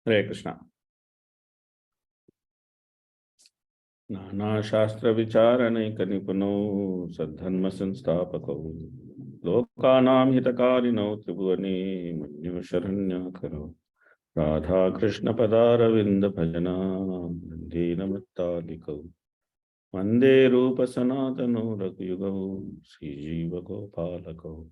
Hare Krishna. Nana Shastra Vicharanaikanipano Sadharma Sanstapako Lokanam Hitakarino Tribhuvane Manyu Sharanya Karo Radha Krishna Padaravinda Bhajana Nandina Mattaliko Vande Rupa Sanatano Raghuyugaho Sri Jiva Gopalako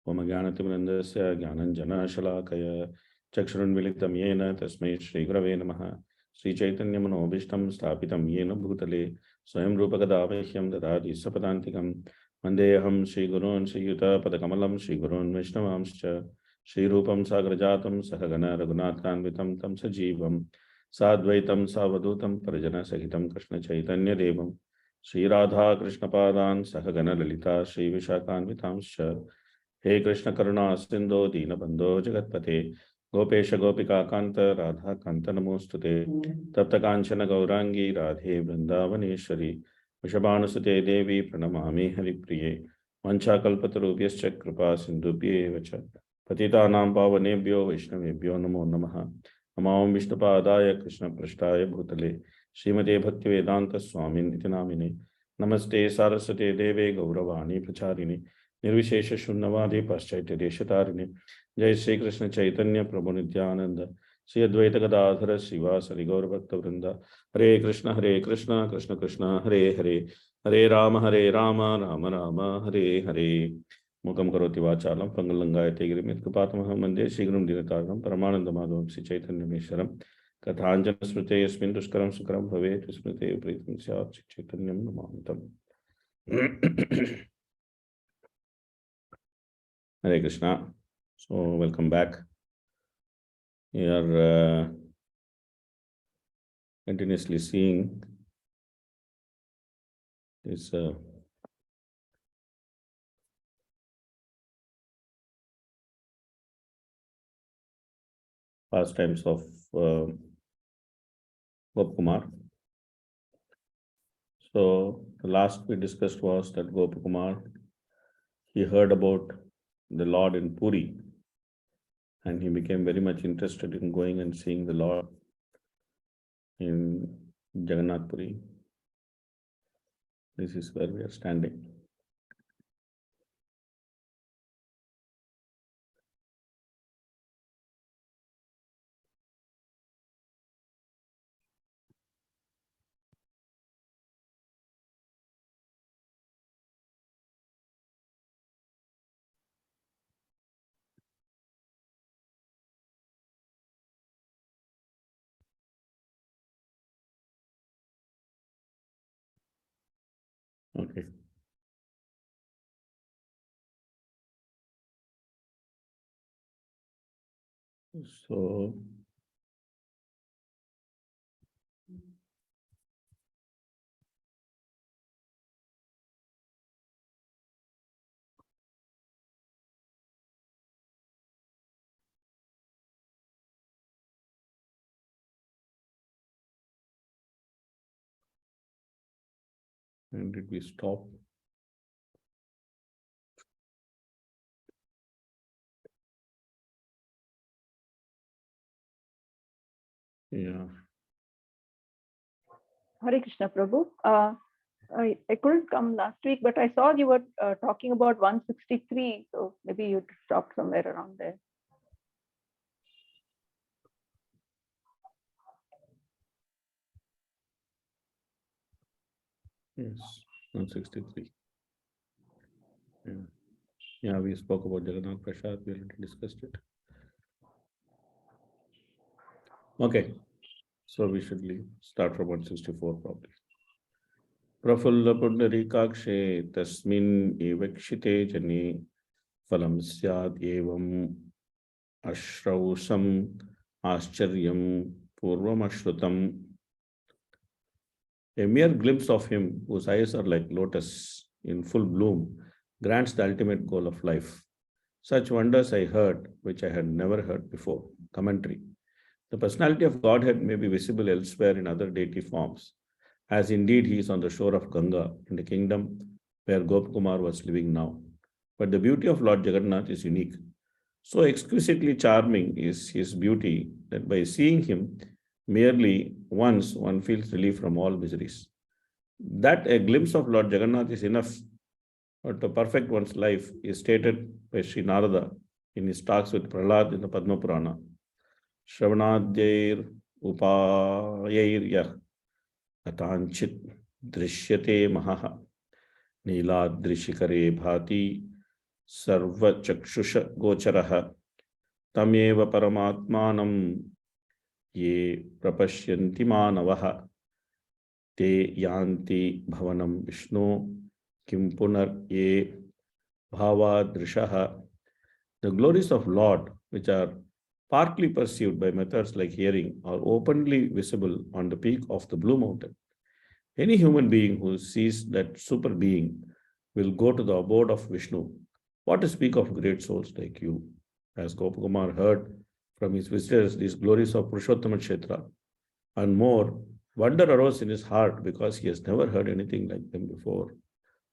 Om Jnanatimrandasya Jnananjana Shalakaya Chakshurunmilitam Yena Tasmai Shri Gurave Namaha Sri Chaitanya Manobishtam Sthapitam Yena Bhutale Swayam Rupa Gadavahyam Dadadi Sapadantikam Vandeham Sri Gurun Sri Yuta Padakamalam Sri Gurun Vaishnavamscha Sri Rupam Sagrajatam Sahagana Raghunathanvitam Tam Sajivam Sadvaitam Savadutam Parajana Sahitam Krishna Chaitanya Devam Sri Radha Krishna Padan Sahagana Lalita Sri Vishakhanvitamscha He Krishna Karuna Sindho Dina Bandho Jagatpate Gopesha Gopika Kanta Radha Kanta Namostute Tapta Kanchana Gaurangi Radhe Vrindavaneshwari Vishabhanusute Devi Pranamami Haripriye Mancha Kalpatarubhyascha Kripa Sindhubhye Vacha Patitanam Pavanebhyo Vaishnavebhyo Namo Namaha Namam Vishnupadaya Krishna Prashtaya Bhutale Srimate Bhaktivedanta Swamin Iti Namine Namaste Saraswate Deve Gauravani Pracharine Nirvishesha Shunnavadi Paschaiya Deshatarine Jai Sri Krishna Chaitanya Prabhu Nityananda Sri Advaita Gadadhara Shiva Sari Gaura Bhakta Vrinda Hare Krishna Krishna Krishna Hare Hare Hare Rama Rama Rama Hare Hare Mukam Karoti Vachalam Pangalangayate Girimit Kapatamaham Mande Shri Gurum Dinataram Paramananda Madhavam Sri Chaitanya Mesharam Kathanjana Smrite Yasmin Dushkaram Sukram Bhavet Smrite Pritam Syat Sri Chaitanyam Namamittam Hare Krishna. So, welcome back. We are continuously seeing this pastimes of Gopakumar. So, the last we discussed was that Gopakumar, he heard about the Lord in Puri, and he became very much interested in going and seeing the Lord in Jagannath Puri. This is where we are standing. Okay. So, when did we stop? Yeah. Hare Krishna, Prabhu. I couldn't come last week, but I saw you were talking about 163, so maybe you stopped somewhere around there. Yes, 163. Yeah, we spoke about Jagannath Prasad, we already discussed it. Okay, so we should start from 164 probably. Prafulla Pundarikakshe Tasmin Evakshite Jani Phalam Syad Evam Ashrausam Ascharyam Purvam Ashrutam. A mere glimpse of him, whose eyes are like lotus in full bloom, grants the ultimate goal of life. Such wonders I heard, which I had never heard before. Commentary. The personality of Godhead may be visible elsewhere in other deity forms, as indeed he is on the shore of Ganga in the kingdom where Gopakumar was living now. But the beauty of Lord Jagannath is unique. So exquisitely charming is his beauty that by seeing him merely once, one feels relief from all miseries. That a glimpse of Lord Jagannath is enough to perfect one's life is stated by Sri Narada in his talks with Prahlad in the Padma Purana. Shravanadyair upayair yah katanchit drishyate mahaha Neeladrishikare bhati sarva chakshusha gocharaha tameva paramatmanam ye prapashyanti manavaha te yanti bhavanam Vishnu kim punar ye bhavadrishaha. The glories of Lord, which are partly perceived by methods like hearing, are openly visible on the peak of the Blue Mountain. Any human being who sees that super being will go to the abode of Vishnu. What to speak of great souls like you? As Gopakumar heard from his visitors these glories of Purushottama Kshetra, and more, wonder arose in his heart because he has never heard anything like them before.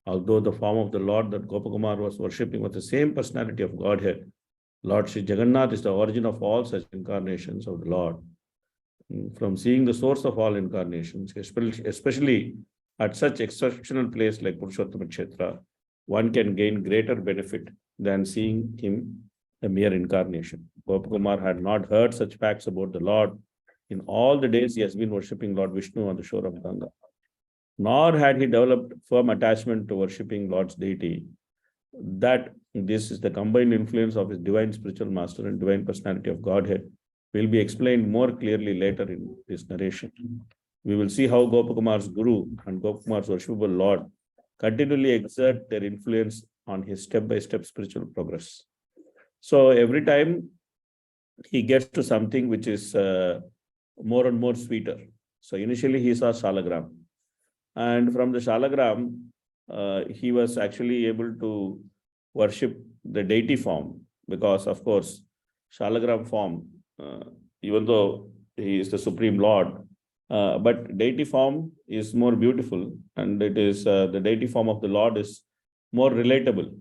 Although the form of the Lord that Gopakumar was worshipping was the same personality of Godhead, Lord Sri Jagannath is the origin of all such incarnations of the Lord. From seeing the source of all incarnations, especially at such exceptional place like Purushottama Kshetra, one can gain greater benefit than seeing him a mere incarnation. Gopakumar had not heard such facts about the Lord in all the days he has been worshipping Lord Vishnu on the shore of Ganga. Nor had he developed firm attachment to worshipping Lord's deity. That this is the combined influence of his divine spiritual master and divine personality of Godhead will be explained more clearly later in this narration. We will see how Gopakumar's Guru and Gopakumar's worshipable Lord continually exert their influence on his step-by-step spiritual progress. So every time he gets to something which is more and more sweeter. So initially he saw Shalagram. And from the Shalagram, he was actually able to worship the deity form because, of course, Shalagram form, even though he is the Supreme Lord, but deity form is more beautiful, and it is the deity form of the Lord is more relatable.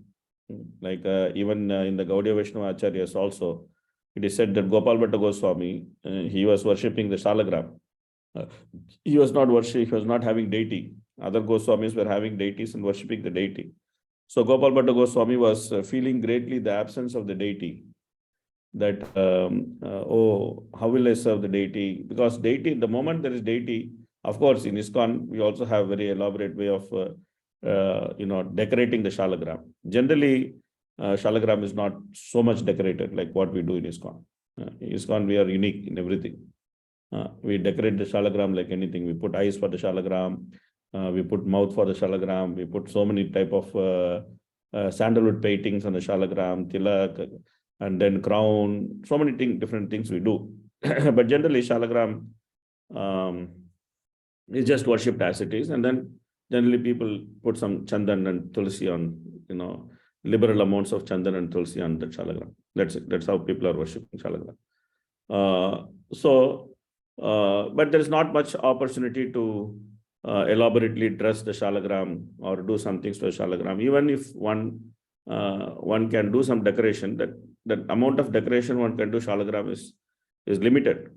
Like even in the Gaudiya Vaishnava Acharyas also, it is said that Gopal Bhatta Goswami, he was worshipping the Shalagram. He was not having deity. Other Goswamis were having deities and worshipping the deity. So Gopal Bhatta Goswami was feeling greatly the absence of the deity. That, oh, how will I serve the deity? Because deity, the moment there is deity, of course, in ISKCON, we also have very elaborate way of, decorating the Shalagram. Generally, Shalagram is not so much decorated like what we do in ISKCON. ISKCON, we are unique in everything. We decorate the Shalagram like anything. We put eyes for the Shalagram. We put mouth for the Shalagram. We put so many type of sandalwood paintings on the Shalagram, tilak, and then crown. So many different things we do. But generally, Shalagram is just worshipped as it is. And then generally people put some chandan and tulsi on, liberal amounts of chandan and tulsi on the Shalagram. That's it. That's how people are worshipping Shalagram. But there is not much opportunity to elaborately dress the Shalagram or do some things to the Shalagram. Even if one can do some decoration, that amount of decoration one can do Shalagram is limited.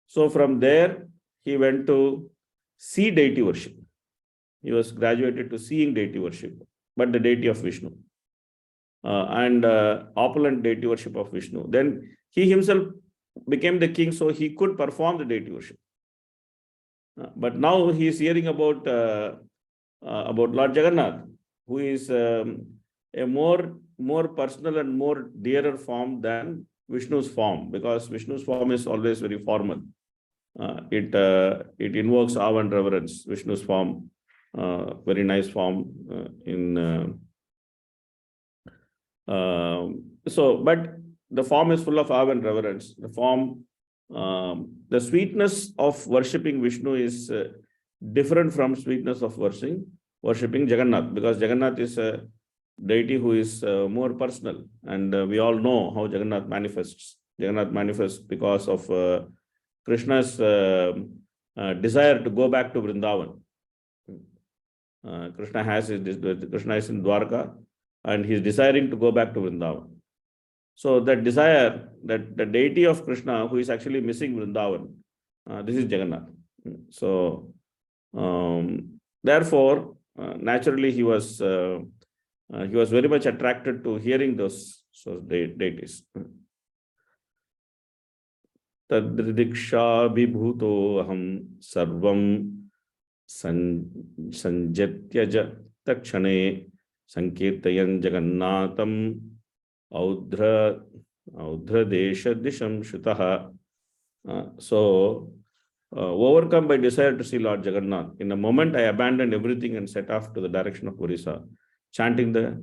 So from there, he went to see deity worship. He was graduated to seeing deity worship, but the deity of Vishnu and opulent deity worship of Vishnu. Then he himself became the king, so he could perform the deity worship. But now he is hearing about Lord Jagannath, who is a more personal and more dearer form than Vishnu's form, because Vishnu's form is always very formal. It invokes awe and reverence. Vishnu's form, very nice form but the form is full of awe and reverence. The form, the sweetness of worshipping Vishnu is different from sweetness of worshipping Jagannath, because Jagannath is a deity who is more personal, and we all know how Jagannath manifests. Jagannath manifests because of Krishna's desire to go back to Vrindavan. Krishna is in Dwarka, and he's desiring to go back to Vrindavan. So that desire, that the deity of Krishna who is actually missing Vrindavan, this is Jagannath. So therefore, naturally he was very much attracted to hearing those deities. Tadridiksha vibhuto aham sarvam sanjatyaja takshane sankirtayan jagannatam audra desha disham shutaha. So overcome by desire to see Lord Jagannath, in a moment I abandoned everything and set off to the direction of Orissa, chanting the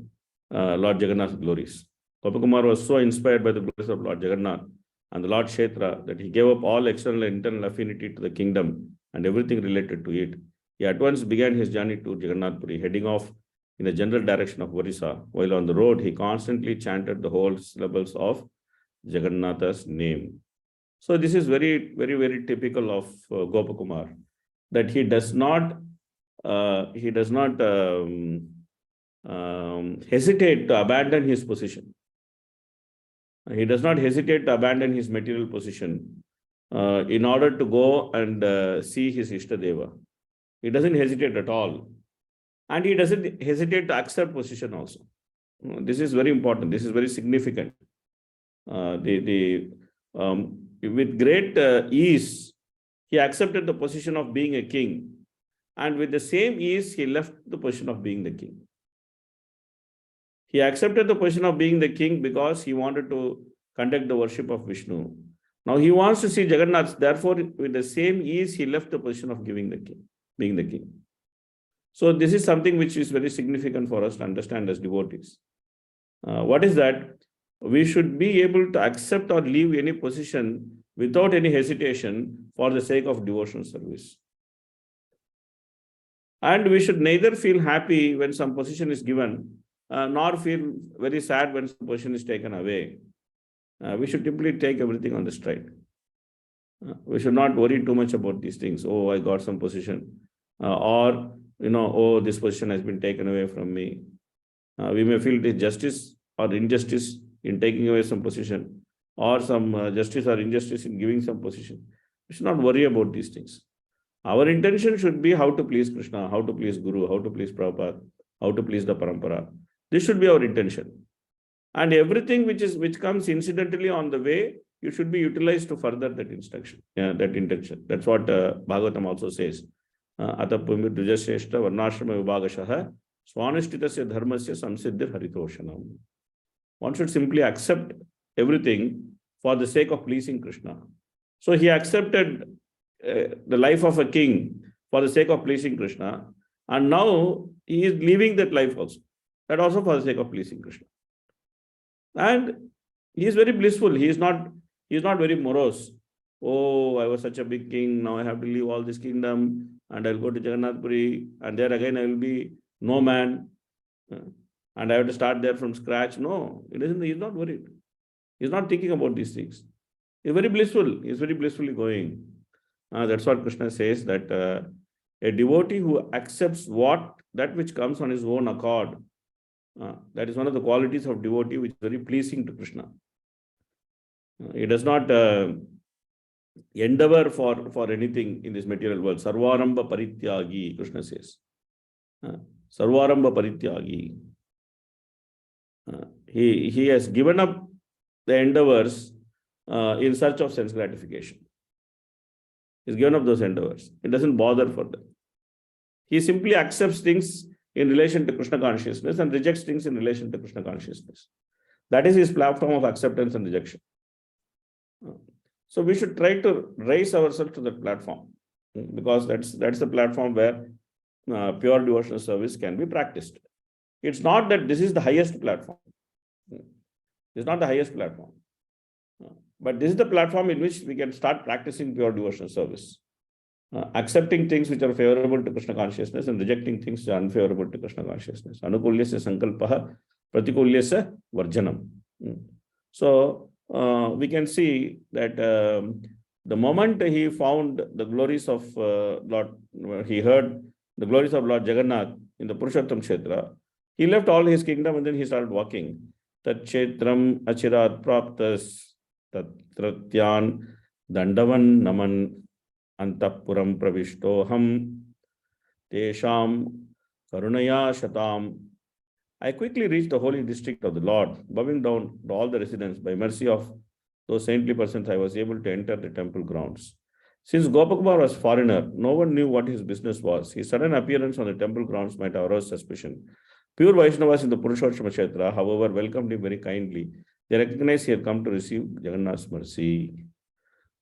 Lord Jagannath's glories. Gopakumar was so inspired by the glories of Lord Jagannath and the Lord Kshetra that he gave up all external and internal affinity to the kingdom and everything related to it. He at once began his journey to Jagannath Puri, heading off in the general direction of Orissa. While on the road, he constantly chanted the whole syllables of Jagannatha's name. So this is very, very, very typical of Gopakumar, that he does not hesitate to abandon his position. He does not hesitate to abandon his material position in order to go and see his Ishtadeva. He doesn't hesitate at all. And he doesn't hesitate to accept position also. This is very important. This is very significant. With great ease, he accepted the position of being a king. And with the same ease, he left the position of being the king. He accepted the position of being the king because he wanted to conduct the worship of Vishnu. Now he wants to see Jagannath. Therefore, with the same ease, he left the position of being the king. So this is something which is very significant for us to understand as devotees. What is that? We should be able to accept or leave any position without any hesitation for the sake of devotional service. And we should neither feel happy when some position is given, nor feel very sad when some position is taken away. We should simply take everything on the stride. We should not worry too much about these things. Oh, I got some position. Or, oh, this position has been taken away from me. We may feel it is justice or injustice in taking away some position, or some justice or injustice in giving some position. We should not worry about these things. Our intention should be how to please Krishna, how to please Guru, how to please Prabhupada, how to please the Parampara. This should be our intention. And everything which comes incidentally on the way, you should be utilized to further that instruction, that intention. That's what Bhagavatam also says. Atapumi Dujasheshta Varnashrama Vibhagashaha Swanishtitasya Dharmasya Samsiddhir Haritoshanam. One should simply accept everything for the sake of pleasing Krishna. So he accepted the life of a king for the sake of pleasing Krishna, and now he is leaving that life also. That also for the sake of pleasing Krishna. And he is very blissful. He is not very morose. Oh, I was such a big king. Now I have to leave all this kingdom and I'll go to Jagannath Puri, and there again I will be no man. And I have to start there from scratch. No, he's not worried. He's not thinking about these things. He's very blissful. He's very blissfully going. That's what Krishna says, that a devotee who accepts that which comes on his own accord, that is one of the qualities of devotee which is very pleasing to Krishna. He does not endeavor for anything in this material world. Sarvaramba parityagi, Krishna says. Sarvaramba parityagi. He has given up the endeavors in search of sense gratification. He's given up those endeavors. He doesn't bother for them. He simply accepts things in relation to Krishna consciousness and rejects things in relation to Krishna consciousness. That is his platform of acceptance and rejection. So we should try to raise ourselves to that platform, because that's the platform where pure devotional service can be practiced. It's not that this is the highest platform. It's not the highest platform. But this is the platform in which we can start practicing pure devotional service. Accepting things which are favorable to Krishna consciousness and rejecting things which are unfavorable to Krishna consciousness. Anukulyasya sankalpaha pratikulyasya varjanam. So we can see that the moment he found the glories of he heard the glories of Lord Jagannath in the Purushottam Kshetra, He left all his kingdom and then he started walking. Tat Chetram Achirat Praptas Tatratyan Dandavan Naman Antapuram Pravishtoham Tesham Karunaya Shatam. I quickly reached the holy district of the Lord, bowing down to all the residents. By mercy of those saintly persons, I was able to enter the temple grounds. Since Gopakumar was foreigner, no one knew what his business was. His sudden appearance on the temple grounds might arouse suspicion. Pure Vaishnavas in the Purushottama Kshetra, however, welcomed him very kindly. They recognized he had come to receive Jagannath's mercy.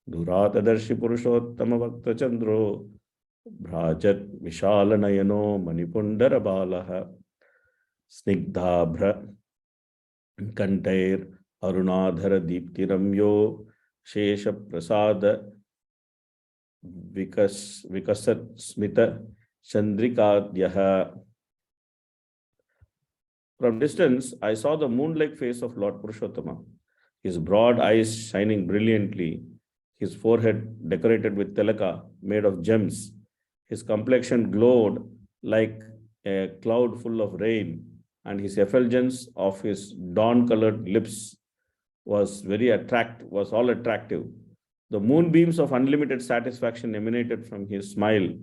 Duratadarshi Purushottama Bhakta Chandro Bhrajat Vishala Nayano Manipundara Balaha Snigdhabra Kantair Arunadhara Deeptiramyo Shesha Prasada Vikasat Smita Chandrikadyaha. From distance, I saw the moon-like face of Lord Purushottama, his broad eyes shining brilliantly, his forehead decorated with tilaka made of gems. His complexion glowed like a cloud full of rain, and his effulgence of his dawn-colored lips was all attractive. The moonbeams of unlimited satisfaction emanated from his smile,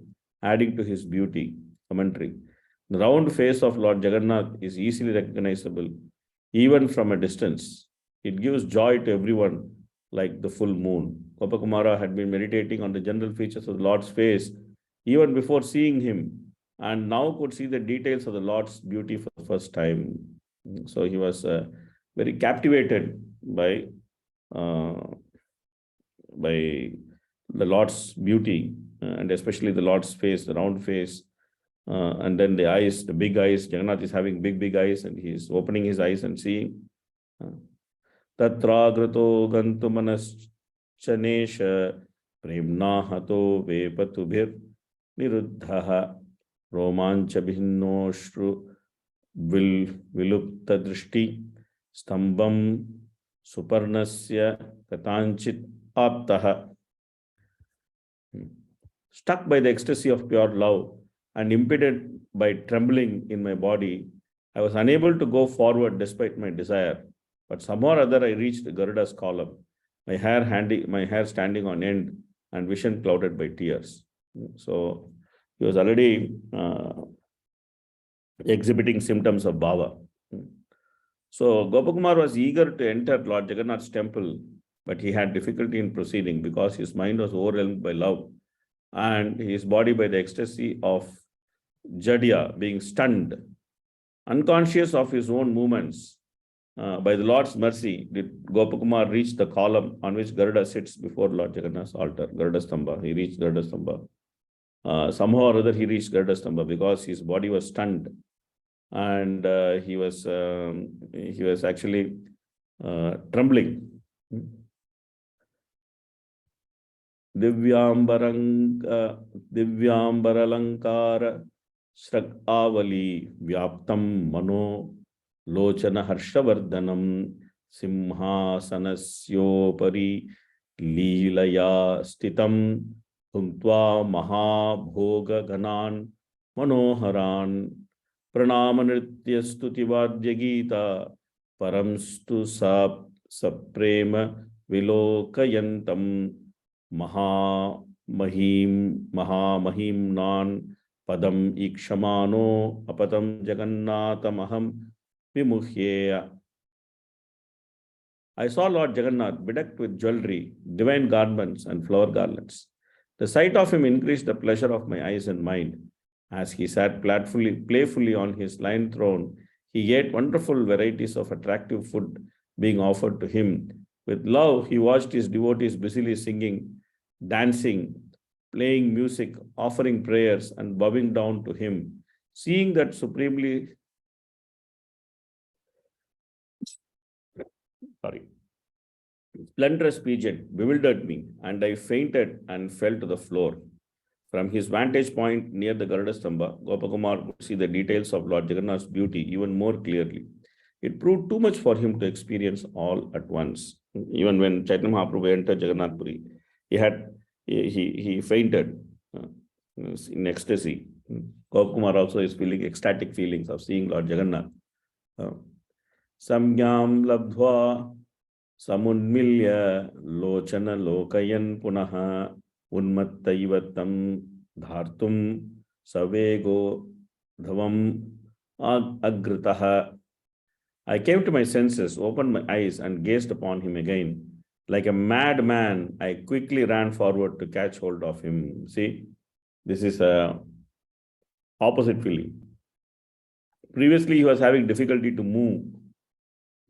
adding to his beauty. Commentary. The round face of Lord Jagannath is easily recognizable, even from a distance. It gives joy to everyone like the full moon. Gopakumara had been meditating on the general features of the Lord's face even before seeing him, and now could see the details of the Lord's beauty for the first time. So he was very captivated by the Lord's beauty, and especially the Lord's face, the round face, and then the eyes, the big eyes. Jagannath is having big eyes, and he is opening his eyes and seeing. Tatragrato gantumanaschanesha premna hato vepatubhir niruddhaha romancha bhinnoshru vilupta drishti stambam suparnasya katanchit aptaha. Struck by the ecstasy of pure love and impeded by trembling in my body, I was unable to go forward despite my desire. But somehow or other I reached Garuda's column, my hair standing on end and vision clouded by tears. So he was already exhibiting symptoms of bhava. So Gopakumar was eager to enter Lord Jagannath's temple, but he had difficulty in proceeding because his mind was overwhelmed by love and his body by the ecstasy of Jadya, being stunned. Unconscious of his own movements, by the Lord's mercy, did Gopakumar reach the column on which Garuda sits before Lord Jagannath's altar, Garuda Stamba. He reached Garuda Stamba. Somehow or other he reached Garuda Stamba because his body was stunned, and he was actually trembling. Divyambaralamkara Shrag Avali Vyaptam Mano Lochana Harshavardhanam Simhasanasyopari Leelaya Stitam Bhuntva Mahabhoga Ganan Manoharan Pranama Stuti Vadya Gita Paramstu Saprema Vilokayantam Mahamahim Nan Padam Ikshamano Apatam Jagannatamaham Vimuhyeya. I saw Lord Jagannath bedecked with jewelry, divine garments, and flower garlands. The sight of him increased the pleasure of my eyes and mind. As he sat playfully on his lion throne, he ate wonderful varieties of attractive food being offered to him. With love, he watched his devotees busily singing, dancing, playing music, offering prayers, and bowing down to him. Seeing that supremely splendorous pageant bewildered me, and I fainted and fell to the floor. From his vantage point near the Garuda Stamba, Gopakumar could see the details of Lord Jagannath's beauty even more clearly. It proved too much for him to experience all at once. Even when Chaitanya Mahaprabhu entered Jagannath Puri, he fainted in ecstasy. Gopakumar also is feeling ecstatic feelings of seeing Lord Jagannath. Samyam labdhva samunmilya lochana lokayan punaha unmattaivatam dhartum savego dhavam agritaha. I came to my senses, opened my eyes, and gazed upon him again. Like a madman, I quickly ran forward to catch hold of him. See, this is a opposite feeling. Previously, he was having difficulty to move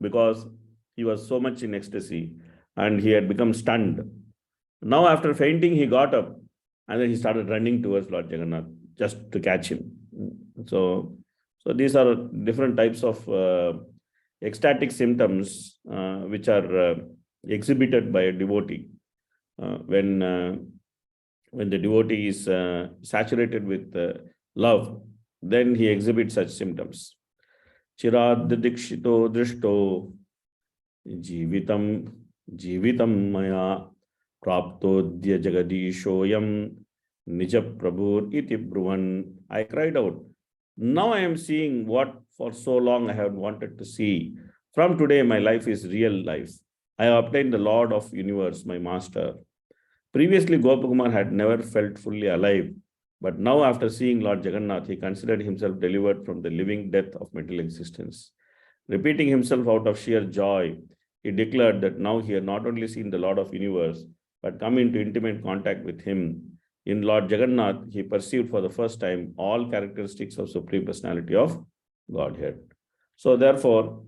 because he was so much in ecstasy and he had become stunned. Now, after fainting, he got up and then he started running towards Lord Jagannath just to catch him. So these are different types of ecstatic symptoms which are exhibited by a devotee when the devotee is saturated with love, then he exhibits such symptoms. Chirad dikshito drishto jivitam maya praptodya jagadishoyam nija prabhur iti bruvan. I cried out, now I am seeing what for so long I have wanted to see. From today, my life is real life. I have obtained the Lord of Universe, my master. Previously, Gopakumar had never felt fully alive, but now after seeing Lord Jagannath, he considered himself delivered from the living death of material existence. Repeating himself out of sheer joy, he declared that now he had not only seen the Lord of Universe, but come into intimate contact with him. In Lord Jagannath, he perceived for the first time all characteristics of Supreme Personality of Godhead. So therefore,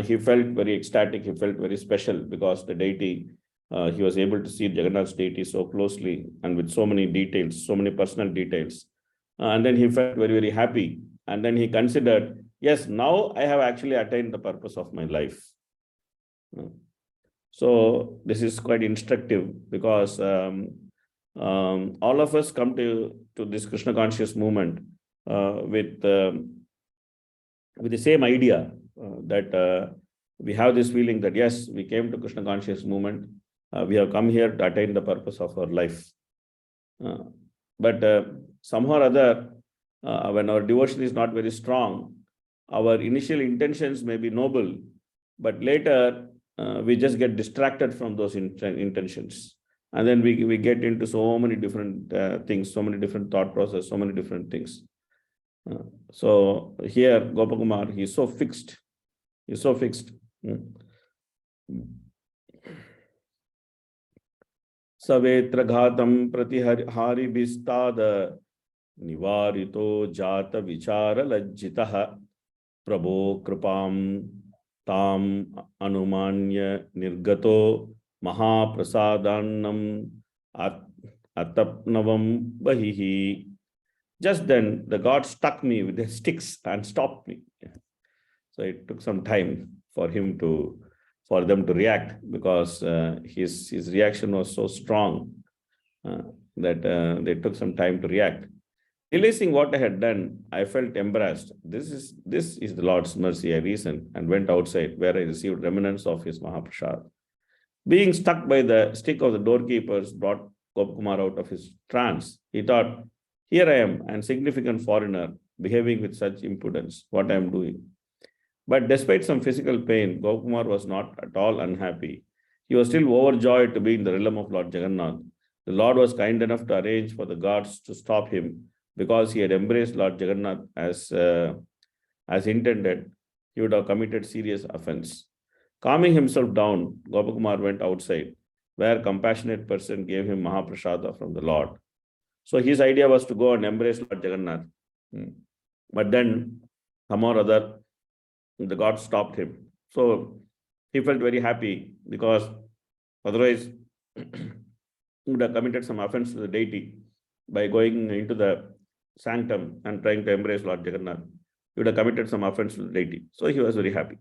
he felt very ecstatic, he felt very special because the deity, he was able to see Jagannath's deity so closely and with so many details, so many personal details. And then he felt very, very happy. And then he considered, yes, now I have actually attained the purpose of my life. So this is quite instructive because all of us come to this Krishna conscious movement with the same idea that we have this feeling that yes, we came to Krishna conscious movement. We have come here to attain the purpose of our life. But somehow or other, when our devotion is not very strong, our initial intentions may be noble, but later we just get distracted from those intentions. And then we get into so many different things, so many different thought process, so many different things. So here, Gopakumar, he is so fixed. He is so fixed. Savetra ghatam pratihari bistada nivarito jata vicara lajjitaha prabho kripam tam anumanya nirgato mahaprasadannam atapnavam bahihi. Just then, the god struck me with the sticks and stopped me. So it took some time for them to react because his reaction was so strong that they took some time to react. Realizing what I had done, I felt embarrassed. This is the Lord's mercy, I reasoned, and went outside where I received remnants of his Mahaprasad. Being stuck by the stick of the doorkeepers brought Gopakumar out of his trance. He thought, here I am, an insignificant foreigner, behaving with such impudence, what I am doing. But despite some physical pain, Gopakumar was not at all unhappy. He was still overjoyed to be in the realm of Lord Jagannath. The Lord was kind enough to arrange for the guards to stop him because he had embraced Lord Jagannath as intended. He would have committed serious offense. Calming himself down, Gopakumar went outside, where a compassionate person gave him Mahaprasada from the Lord. So his idea was to go and embrace Lord Jagannath. But then, somehow or other, the god stopped him. So he felt very happy because otherwise he would have committed some offense to the deity by going into the sanctum and trying to embrace Lord Jagannath. He would have committed some offense to the deity. So he was very happy.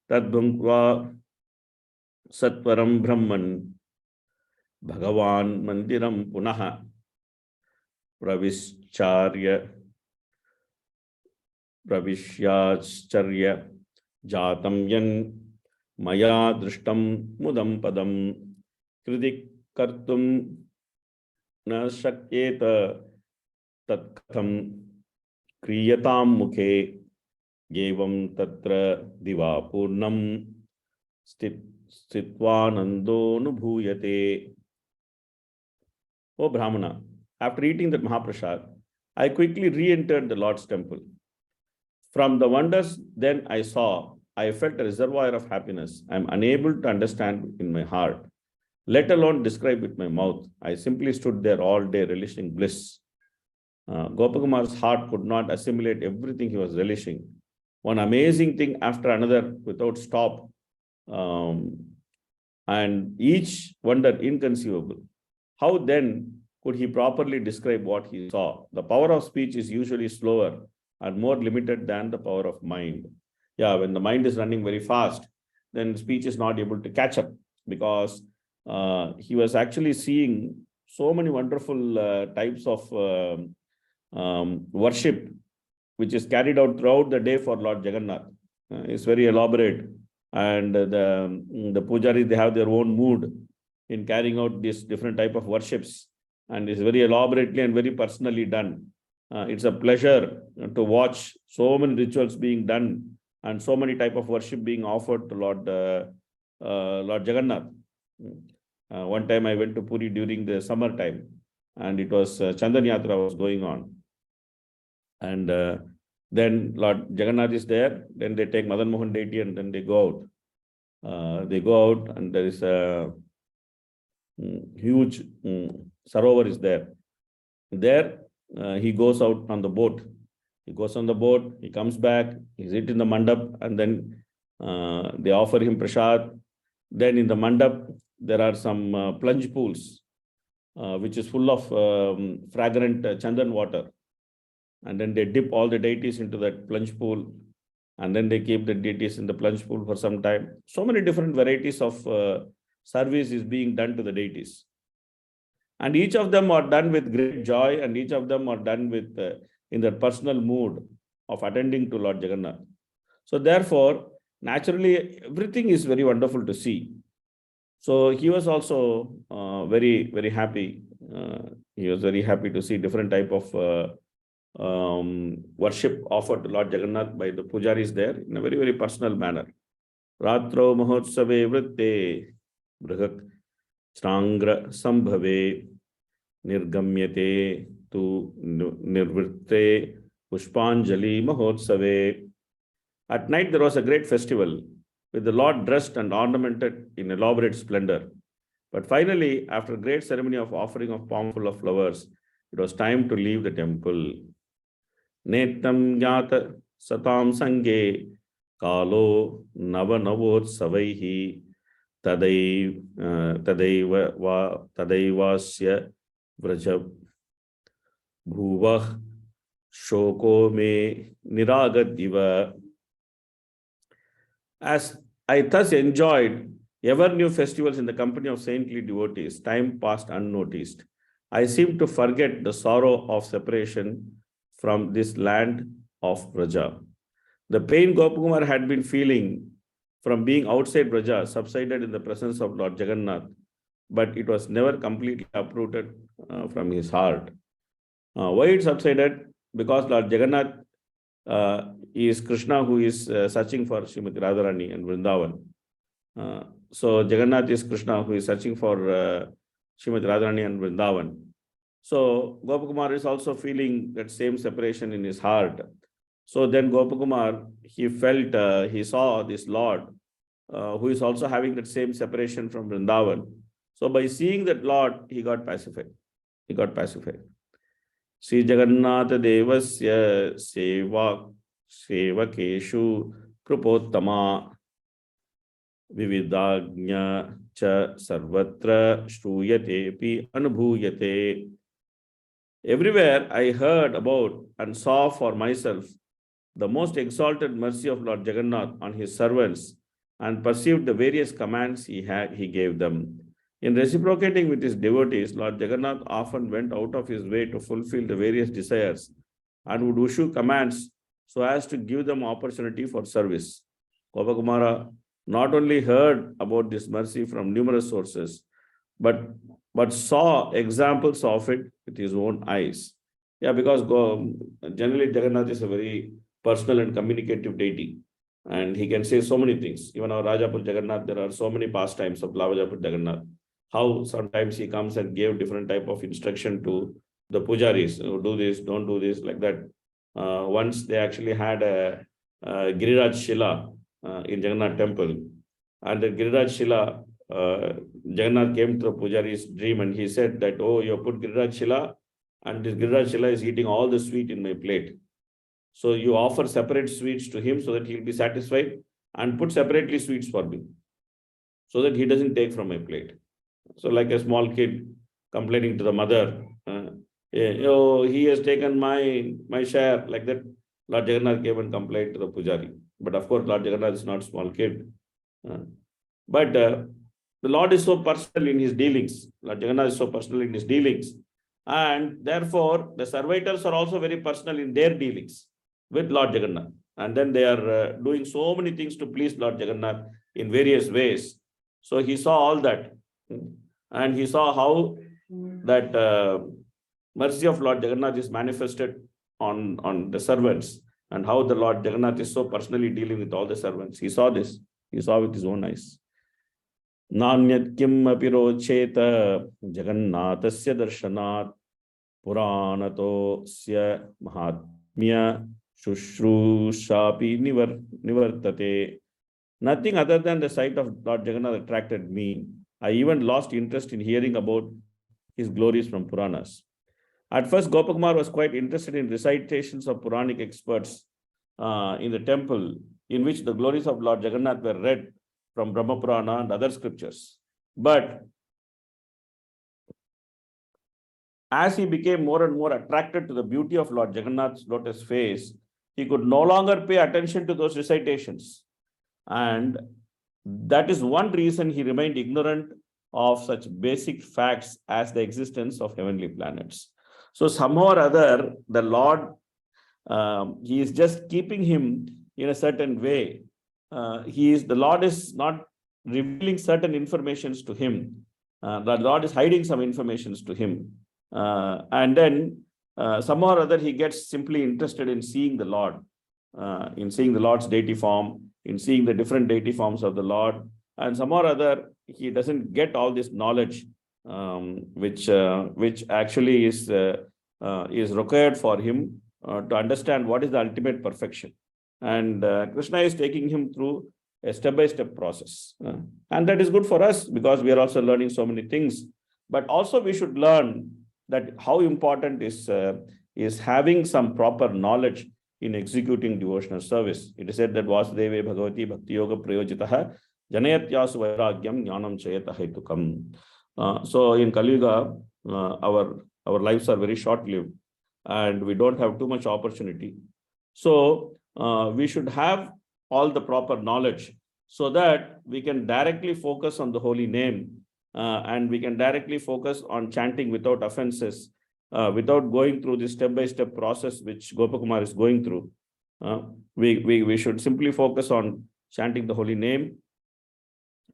Tad bhunkva satvaram brahman bhagavan mandiram punaha pravischarya jatam yan maya drishtam mudam padam kritik kartum na shakyeta tat katham kriyatam mukhe yevam tatra diva purnam stitvanando nubhuyate. O Brahmana, after eating that Mahaprasad, I quickly re-entered the Lord's temple. From the wonders then I saw, I felt a reservoir of happiness I am unable to understand in my heart, let alone describe with my mouth. I simply stood there all day relishing bliss. Gopakumar's heart could not assimilate everything he was relishing. One amazing thing after another without stop, and each wonder inconceivable. How then could he properly describe what he saw? The power of speech is usually slower and more limited than the power of mind. Yeah, when the mind is running very fast, then speech is not able to catch up, because he was actually seeing so many wonderful types of worship which is carried out throughout the day for Lord Jagannath. It's very elaborate, and the pujaris, they have their own mood in carrying out this different type of worships, and it's very elaborately and very personally done. It's a pleasure to watch so many rituals being done and so many type of worship being offered to Lord Jagannath. One time I went to Puri during the summer time, and it was Chandan Yatra was going on, and then Lord Jagannath is there. Then they take Madan Mohan deity and then they go out. And there is a huge sarovar is there. There he goes out on the boat. He goes on the boat, he comes back, he's eating in the mandap, and then they offer him prasad. Then in the mandap, there are some plunge pools, which is full of fragrant chandan water. And then they dip all the deities into that plunge pool, and then they keep the deities in the plunge pool for some time. So many different varieties of service is being done to the deities. And each of them are done with great joy, and each of them are done with in their personal mood of attending to Lord Jagannath. So therefore, naturally, everything is very wonderful to see. So he was also very, very happy. He was very happy to see different type of worship offered to Lord Jagannath by the pujaris there in a very, very personal manner. Ratro Mahotsave Vritte Brihat Strangra Sambhave Nirgamyate Tu Nirvritte Pushpanjali Mahotsave. At night there was a great festival with the Lord dressed and ornamented in elaborate splendor. But finally, after a great ceremony of offering of palm full of flowers, it was time to leave the temple. Netam Jata Satam Sange Kalo Nava Navotsavaihi Tadaivasya Vraja Bhuvah Shoko Me Niragadiva. As I thus enjoyed ever new festivals in the company of saintly devotees, time passed unnoticed. I seemed to forget the sorrow of separation from this land of Vraja. The pain Gopakumar had been feeling from being outside Vraja subsided in the presence of Lord Jagannath, but it was never completely uprooted from his heart. Why it subsided? Because Lord Jagannath is Krishna, who is searching for Srimati Radharani and Vrindavan. So Jagannath is Krishna, who is searching for Srimati Radharani and Vrindavan. So Gopakumar is also feeling that same separation in his heart. So then Gopakumar, he felt, he saw this Lord, who is also having that same separation from Vrindavan. So by seeing that Lord, he got pacified. He got pacified. Sri Jagannath Devasya Sevakeshu Krupottama Vividagnya Cha Sarvatra Shruyatepi Anubhuyate. Everywhere I heard about and saw for myself the most exalted mercy of Lord Jagannath on his servants, and perceived the various commands he gave them. In reciprocating with his devotees, Lord Jagannath often went out of his way to fulfill the various desires and would issue commands so as to give them opportunity for service. Gopakumara not only heard about this mercy from numerous sources, but saw examples of it with his own eyes. Yeah, because generally Jagannath is a very personal and communicative deity, and he can say so many things. Even our Rajapur Jagannath, there are so many pastimes of Lavajapur Jagannath. How sometimes he comes and gave different type of instruction to the pujaris, do this, don't do this, like that. Once they actually had a Giriraj Shila in Jagannath temple, and the Giriraj Shila, Jagannath came to the pujari's dream and he said that, oh, you put Giriraj Shila, and this Giriraj Shila is eating all the sweet in my plate. So you offer separate sweets to him so that he'll be satisfied, and put separately sweets for me so that he doesn't take from my plate. So like a small kid complaining to the mother, oh, he has taken my share, like that. Lord Jagannath came and complained to the pujari. But of course, Lord Jagannath is not a small kid. But the Lord is so personal in his dealings. Lord Jagannath is so personal in his dealings. And therefore, the servitors are also very personal in their dealings with Lord Jagannath. And then they are doing so many things to please Lord Jagannath in various ways. So he saw all that. And he saw how that mercy of Lord Jagannath is manifested on the servants, and how the Lord Jagannath is so personally dealing with all the servants. He saw this. He saw with his own eyes. Nanyat kim apirocheta Jagannathasya darshanat Puranato sya mahatmya shushrushapi nivartate. Nothing other than the sight of Lord Jagannath attracted me. I even lost interest in hearing about his glories from Puranas. At first, Gopakumar was quite interested in recitations of Puranic experts in the temple, in which the glories of Lord Jagannath were read from Brahma Purana and other scriptures. But as he became more and more attracted to the beauty of Lord Jagannath's lotus face, he could no longer pay attention to those recitations. And that is one reason he remained ignorant of such basic facts as the existence of heavenly planets. So somehow or other, the Lord, he is just keeping him in a certain way. The Lord is not revealing certain informations to him. The Lord is hiding some informations to him. And then somehow or other, he gets simply interested in seeing the Lord, in seeing the Lord's deity form, in seeing the different deity forms of the Lord. And somehow or other, he doesn't get all this knowledge, which actually is required for him to understand what is the ultimate perfection. And Krishna is taking him through a step-by-step process. And that is good for us, because we are also learning so many things. But also we should learn that how important is having some proper knowledge in executing devotional service. It is said that Vasudeve Bhagavati Bhakti Yoga Prayojitaha Janayatyasu Vairagyam Jnanam Chayata Hetukam. So in Kali Yuga, our lives are very short-lived and we don't have too much opportunity. So we should have all the proper knowledge so that we can directly focus on the holy name, and we can directly focus on chanting without offenses, without going through this step-by-step process which Gopakumar is going through. We should simply focus on chanting the holy name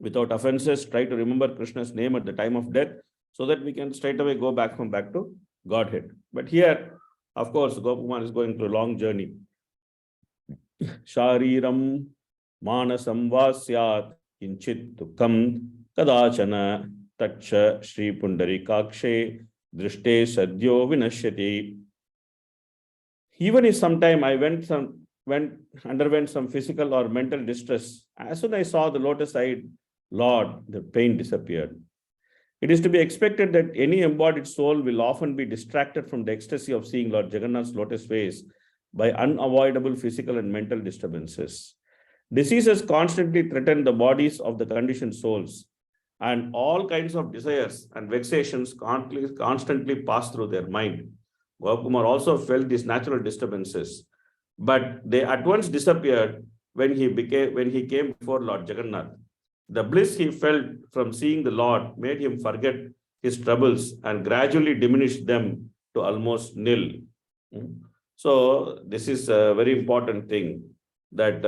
without offenses, try to remember Krishna's name at the time of death, so that we can straight away go back to Godhead. But here, of course, Gopakumar is going through a long journey. Shariram manasam vasyat kinchit dukkam kadachana tacha Shri Pundarikakshe drishte sadyo vinashyati. Even if sometime I underwent some physical or mental distress, as soon as I saw the lotus-eyed Lord, the pain disappeared. It is to be expected that any embodied soul will often be distracted from the ecstasy of seeing Lord Jagannath's lotus face by unavoidable physical and mental disturbances. Diseases constantly threaten the bodies of the conditioned souls, and all kinds of desires and vexations constantly pass through their mind. Gopakumar also felt these natural disturbances, but they at once disappeared when he came before Lord Jagannath. The bliss he felt from seeing the Lord made him forget his troubles and gradually diminished them to almost nil. So this is a very important thing that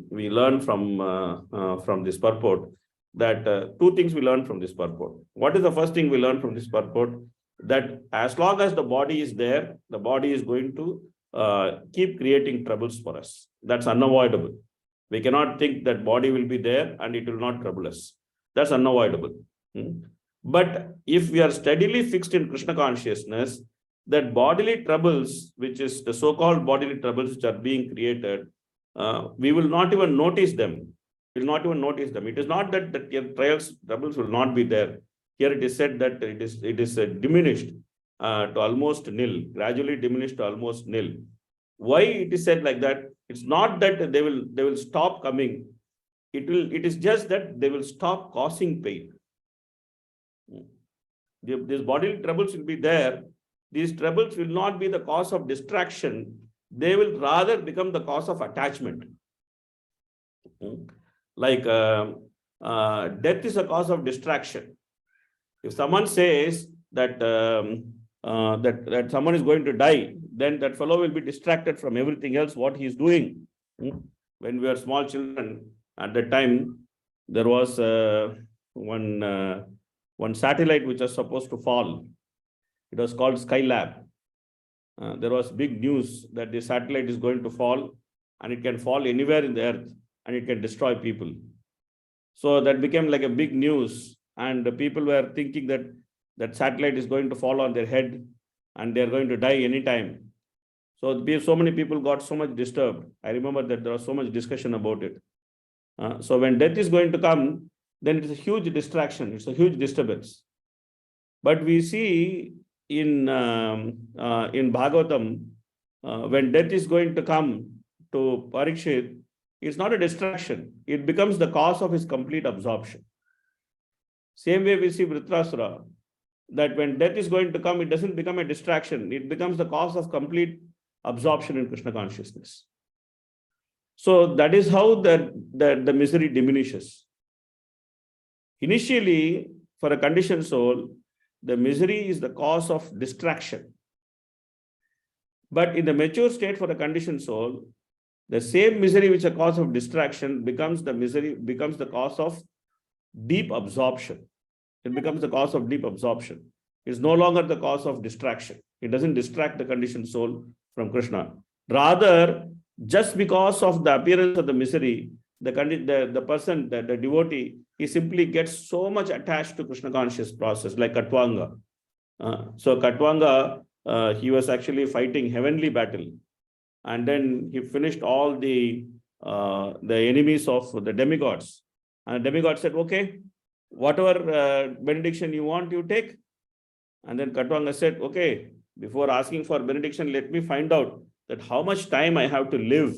we learn from this purport. That two things we learn from this purport. What is the first thing we learn from this purport? that as long as the body is there, the body is going to keep creating troubles for us. That's unavoidable. We cannot think that body will be there and it will not trouble us. That's unavoidable. But if we are steadily fixed in Krishna consciousness, that bodily troubles, which is the so-called bodily troubles which are being created, we will not even notice them. We will not even notice them. It is not that the troubles will not be there. Here it is said that it is diminished to almost nil, gradually diminished to almost nil. Why it is said like that? It's not that they will stop coming. It is just that they will stop causing pain. These bodily troubles will be there. These troubles will not be the cause of distraction. They will rather become the cause of attachment. Like death is a cause of distraction. If someone says that that someone is going to die, then that fellow will be distracted from everything else what he is doing. When we were small children, at that time, there was one satellite which was supposed to fall. It was called Skylab. There was big news that the satellite is going to fall, and it can fall anywhere in the earth and it can destroy people. So that became like a big news, and the people were thinking that that satellite is going to fall on their head and they're going to die anytime. So many people got so much disturbed. I remember that there was so much discussion about it. So when death is going to come, then it's a huge distraction. It's a huge disturbance. But we see in Bhagavatam, when death is going to come to Parikshit, it's not a distraction. It becomes the cause of his complete absorption. Same way we see Vritrasura, that when death is going to come, it doesn't become a distraction. It becomes the cause of complete absorption in Krishna consciousness. So that is how the misery diminishes. Initially, for a conditioned soul, the misery is the cause of distraction. But in the mature state for a conditioned soul, the same misery which is a cause of distraction becomes the cause of deep absorption. It becomes the cause of deep absorption. It's no longer the cause of distraction. It doesn't distract the conditioned soul from Krishna. Rather, just because of the appearance of the misery, the devotee, he simply gets so much attached to Krishna conscious process, like Katwanga. So Katwanga, he was actually fighting heavenly battle. And then he finished all the enemies of the demigods. And the demigod said, okay, whatever benediction you want, you take. And then Katwanga said, okay, before asking for benediction, let me find out that how much time I have to live.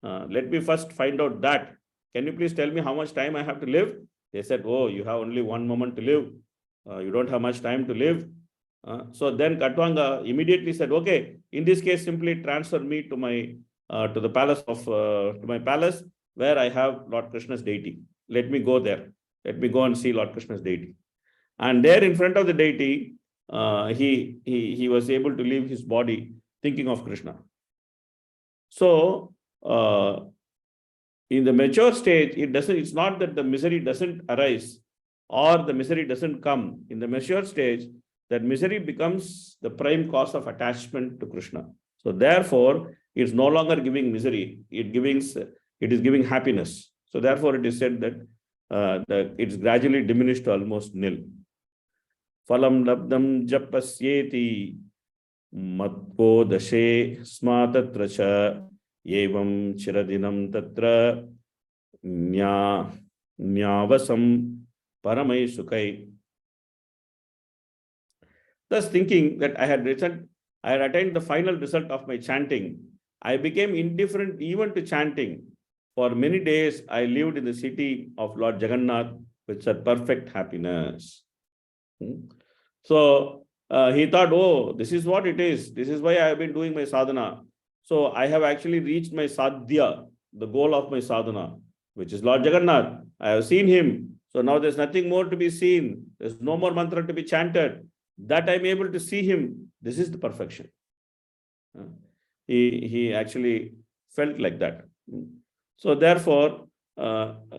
Let me first find out that. Can you please tell me how much time I have to live? They said, oh, you have only one moment to live. You don't have much time to live. So then Katwanga immediately said, okay, in this case, simply transfer me to my to my palace where I have Lord Krishna's deity. Let me go there. Let me go and see Lord Krishna's deity. And there in front of the deity, he was able to leave his body thinking of Krishna. So in the mature stage, it's not that the misery doesn't arise or the misery doesn't come. In the mature stage, that misery becomes the prime cause of attachment to Krishna. So therefore, it's no longer giving misery. It is giving happiness. So therefore, it is said that it's gradually diminished to almost nil. Phalam labdam japasyeti matpo dashe smatatra cha yevam chiradinam tatra nyavasam paramai sukai. Thus thinking that I had attained the final result of my chanting, I became indifferent even to chanting. For many days, I lived in the city of Lord Jagannath with such perfect happiness. So he thought, oh, this is what it is. This is why I have been doing my sadhana. So I have actually reached my sadhya, the goal of my sadhana, which is Lord Jagannath. I have seen him. So now there's nothing more to be seen. There's no more mantra to be chanted. That I'm able to see him. This is the perfection. He actually felt like that. So therefore,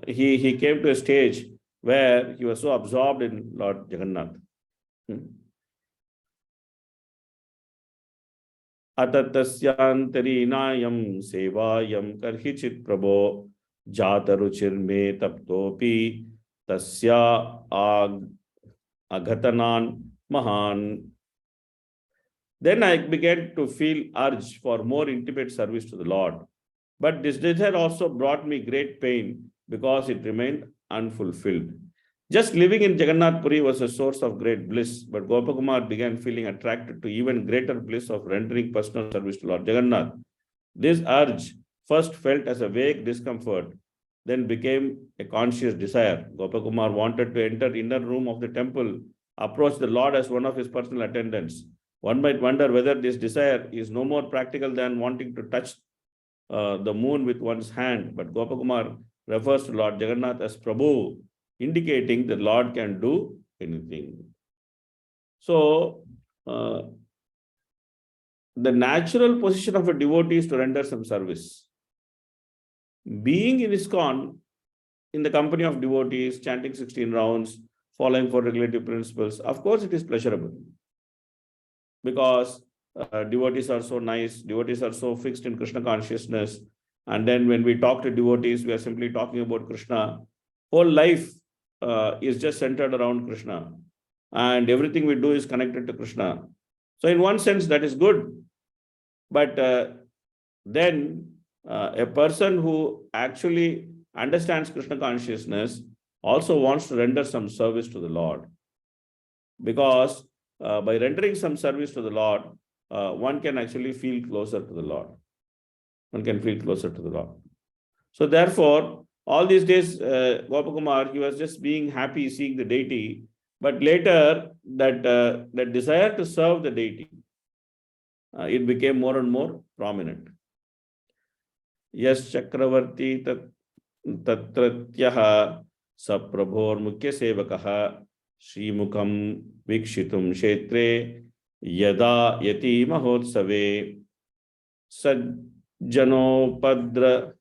he came to a stage where he was so absorbed in Lord Jagannath. Atatasyantarinayam sevayam karhichit prabho jataruchirme taptopi tasya agatanan mahan. Then I began to feel urge for more intimate service to the Lord. But this desire also brought me great pain because it remained unfulfilled. Just living in Jagannath Puri was a source of great bliss, but Gopakumar began feeling attracted to even greater bliss of rendering personal service to Lord Jagannath. This urge, first felt as a vague discomfort, then became a conscious desire. Gopakumar wanted to enter the inner room of the temple, approach the Lord as one of his personal attendants. One might wonder whether this desire is no more practical than wanting to touch the moon with one's hand, but Gopakumar refers to Lord Jagannath as Prabhu, indicating the Lord can do anything. So, the natural position of a devotee is to render some service. Being in ISKCON, in the company of devotees, chanting 16 rounds, following for regulative principles, of course it is pleasurable. Because devotees are so nice, devotees are so fixed in Krishna consciousness. And then when we talk to devotees, we are simply talking about Krishna. Whole life is just centered around Krishna. And everything we do is connected to Krishna. So in one sense, that is good. But then a person who actually understands Krishna consciousness also wants to render some service to the Lord. Because by rendering some service to the Lord, one can actually feel closer to the Lord. One can feel closer to the Lord. So therefore, all these days, Gopakumar, he was just being happy seeing the deity. But later, that desire to serve the deity, it became more and more prominent. Yes, Chakravarti tatratyaha saprabhor mukhya sevakaha Srimukam vikshitum kshetre yada yati mahotsave sajjanopadra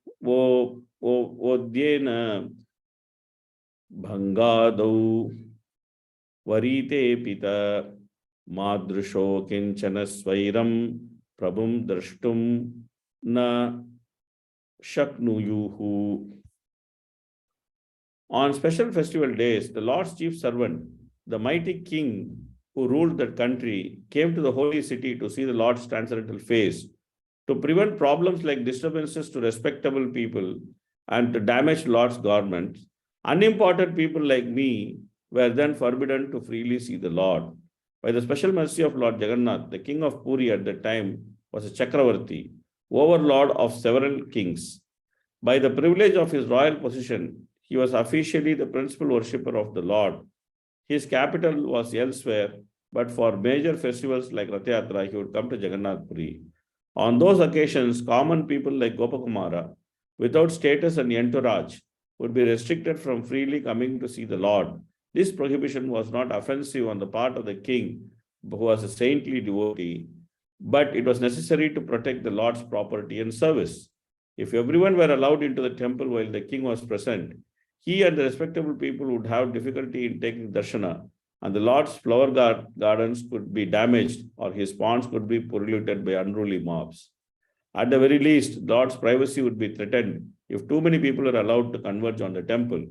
vodyena bhangadau varite pita madrusho kinchana svairam prabhum drashtum na shaknuyuhu. On special festival days, the Lord's chief servant, the mighty king who ruled that country, came to the holy city to see the Lord's transcendental face. To prevent problems like disturbances to respectable people and to damage Lord's garments, unimportant people like me were then forbidden to freely see the Lord. By the special mercy of Lord Jagannath, the king of Puri at that time was a Chakravarti, overlord of several kings. By the privilege of his royal position, he was officially the principal worshipper of the Lord. His capital was elsewhere, but for major festivals like Rath Yatra, he would come to Jagannath Puri. On those occasions, common people like Gopakumara, without status and entourage, would be restricted from freely coming to see the Lord. This prohibition was not offensive on the part of the king, who was a saintly devotee, but it was necessary to protect the Lord's property and service. If everyone were allowed into the temple while the king was present, he and the respectable people would have difficulty in taking darshana, and the Lord's flower gardens could be damaged or his ponds could be polluted by unruly mobs. At the very least, Lord's privacy would be threatened if too many people are allowed to converge on the temple.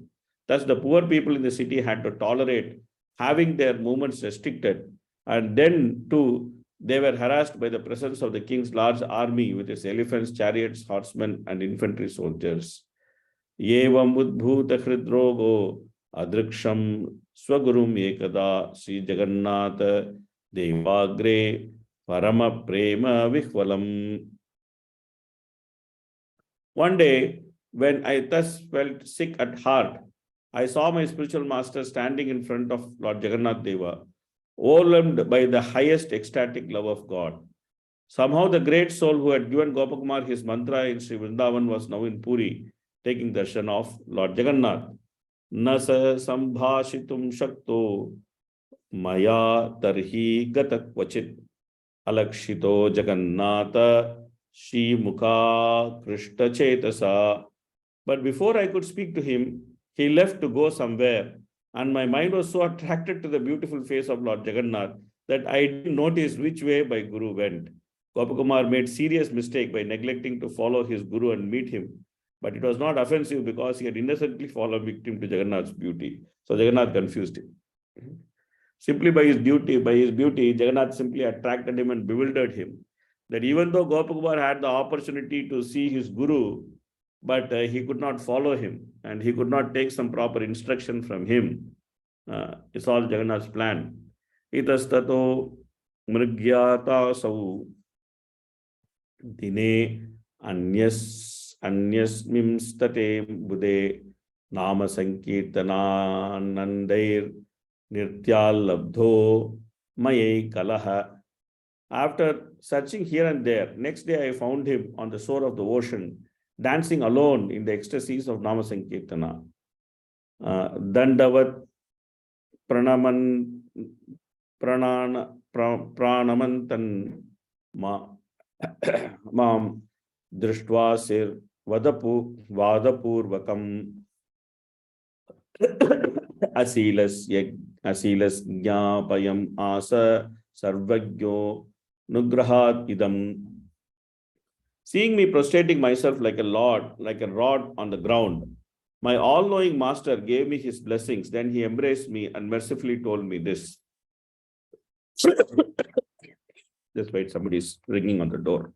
Thus, the poor people in the city had to tolerate having their movements restricted, and then too, they were harassed by the presence of the king's large army with its elephants, chariots, horsemen, and infantry soldiers. Yevam udbhuta hridrogo adriksham swagurum ekada Sri Jagannatha devagre parama prema vihvalam. One day, when I thus felt sick at heart, I saw my spiritual master standing in front of Lord Jagannath Deva, overwhelmed by the highest ecstatic love of God. Somehow the great soul who had given Gopakumar his mantra in Sri Vrindavan was now in Puri, taking darshan of Lord Jagannath. Nasa sambhashitum shakto maya tarhi gatakvachit alakshito Jagannatha Shri Mukha Krishna Chetasa. But before I could speak to him, he left to go somewhere, and my mind was so attracted to the beautiful face of Lord Jagannath that I didn't notice which way my Guru went. Gopakumar made serious mistake by neglecting to follow his guru and meet him. But it was not offensive because he had innocently fallen victim to Jagannath's beauty. So Jagannath confused him. Simply by his beauty, Jagannath simply attracted him and bewildered him. That even though Gopakumar had the opportunity to see his guru, but he could not follow him and he could not take some proper instruction from him. It's all Jagannath's plan. Itastato mrigyata sau dine anyasmimstate bude nama sankirtananandair nirtyal labdho mayai kalaha. After searching here and there, next day I found him on the shore of the ocean, dancing alone in the ecstasies of Nama Sankirtana. Dandavat pranamantan mam drishtva sir vadapurvakam asilas jnapayam asa sarvagyo nugrahat idam. Seeing me prostrating myself like a rod on the ground, my all-knowing master gave me his blessings. Then he embraced me and mercifully told me this. Just wait, somebody is ringing on the door.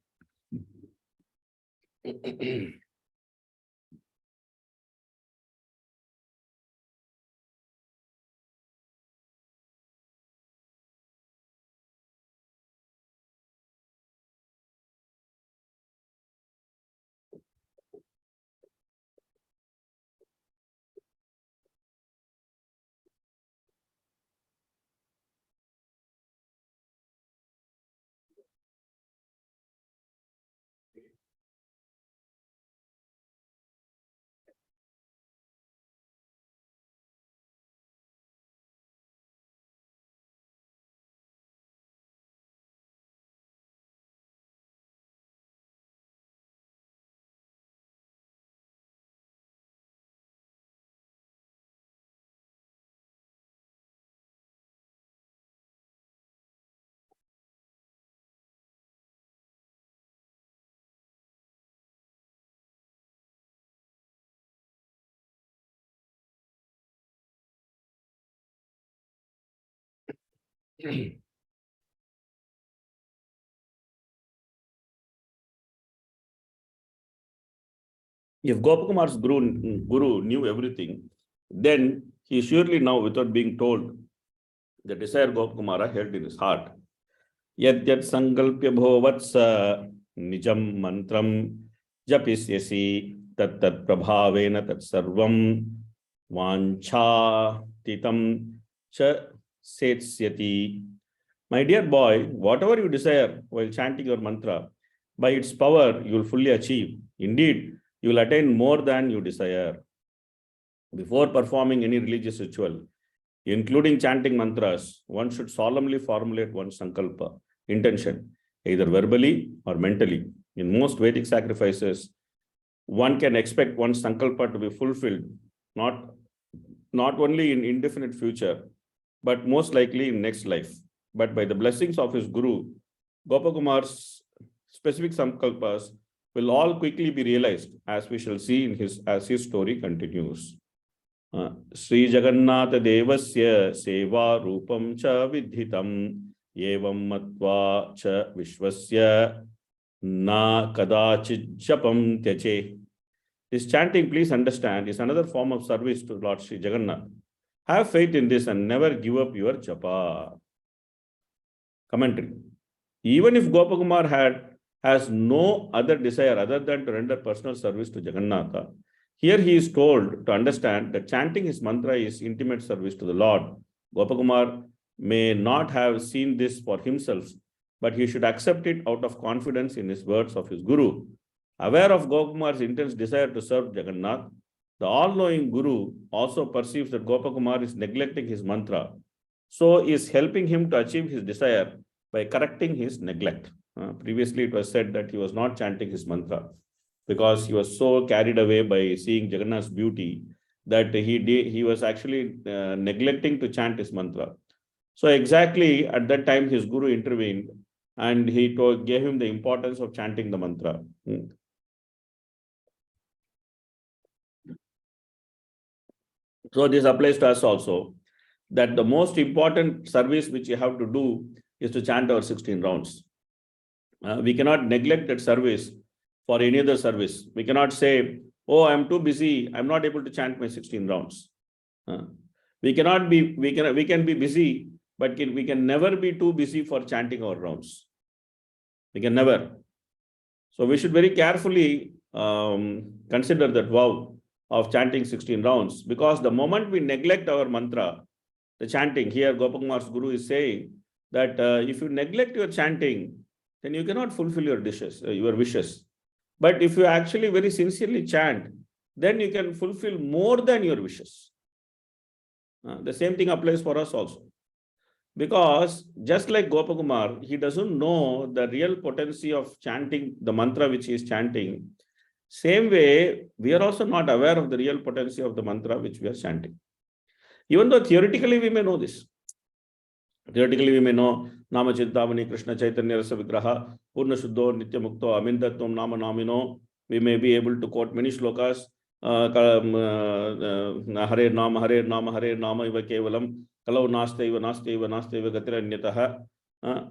If Gopakumar's guru knew everything, then he surely now, without being told, the desire Gopakumara held in his heart. Yat yat sankalpya bhovatsa nijam mantram japisyasi tat tat prabhavena tat sarvam vancha titam cha setsyati. My dear boy, whatever you desire while chanting your mantra, by its power you will fully achieve. Indeed, you will attain more than you desire. Before performing any religious ritual, including chanting mantras, one should solemnly formulate one's sankalpa, intention, either verbally or mentally. In most Vedic sacrifices, one can expect one's sankalpa to be fulfilled, not only in indefinite future, but most likely in next life. But by the blessings of his guru, Gopakumar's specific sankalpas will all quickly be realized, as we shall see as his story continues. Sri Jagannath Devasya Seva Rupam Cha Vidhitam Yevam Matva Cha Vishwasya Na Kadachit Japam Tyache. This chanting, please understand, is another form of service to Lord Sri Jagannath. Have faith in this and never give up your japa. Commentary. Even if Gopakumar has no other desire other than to render personal service to Jagannatha, here he is told to understand that chanting his mantra is intimate service to the Lord. Gopakumar may not have seen this for himself, but he should accept it out of confidence in his words of his guru. Aware of Gopakumar's intense desire to serve Jagannath, the all-knowing guru also perceives that Gopakumar is neglecting his mantra, so is helping him to achieve his desire by correcting his neglect. Previously, it was said that he was not chanting his mantra because he was so carried away by seeing Jagannath's beauty that he was actually neglecting to chant his mantra. So exactly at that time, his guru intervened and he gave him the importance of chanting the mantra. So this applies to us also, that the most important service which you have to do is to chant our 16 rounds. We cannot neglect that service for any other service. We cannot say, oh, I'm too busy, I'm not able to chant my 16 rounds. We can be busy, but we can never be too busy for chanting our rounds. We can never. So we should very carefully consider that vow of chanting 16 rounds, because the moment we neglect our mantra, the chanting, here Gopakumar's Guru is saying that if you neglect your chanting, then you cannot fulfill your wishes. But if you actually very sincerely chant, then you can fulfill more than your wishes. The same thing applies for us also. Because just like Gopakumar, he doesn't know the real potency of chanting the mantra which he is chanting. Same way, we are also not aware of the real potency of the mantra which we are chanting. Even though theoretically we may know this. Theoretically we may know Nama Chintamani Krishna Chaitanya Rasa Vigraha Purna Shuddho Nitya Mukto Amindatvam Nama Namino. We may be able to quote many shlokas. Hare Nama Hare Nama Hare Nama Iva Kevalam Kalau Nastaiva Nastaiva Nastaiva Gatiranyataha.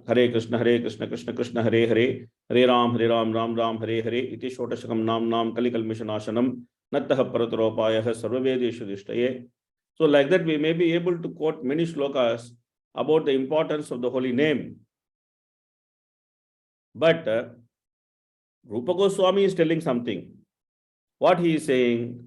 Hare Krishna Krishna Krishna Hare Hare Hare Ram Ram Ram Hare Hare Iti Shotashakam Nam Kalikal Mishanashanam Nattaha Parataropayah Sarvavedeshu Dishtaye. So like that we may be able to quote many shlokas about the importance of the holy name. But Rupa Goswami is telling something. What he is saying,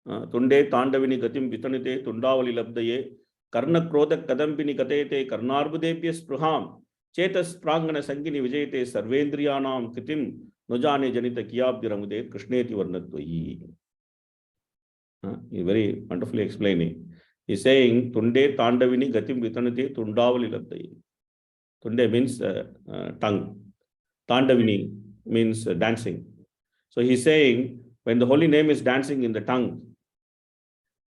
Tunde Tandavini Gatim Vitanite Tundavali Labdaye Karna Krodha Kadampini Katete Karnarbudepyas Pruham Chetas Prangana Sangini Vijayate Sarvendriyanam Kitim Nojane Janita Kiyabdiramude Krishneti Varnatvayi. He is very wonderfully explaining. He is saying, Tunde Tandavini Gatim Vitanite Tundavali Labdaye. Tunde means tongue. Tandavini means dancing. So he is saying, when the holy name is dancing in the tongue,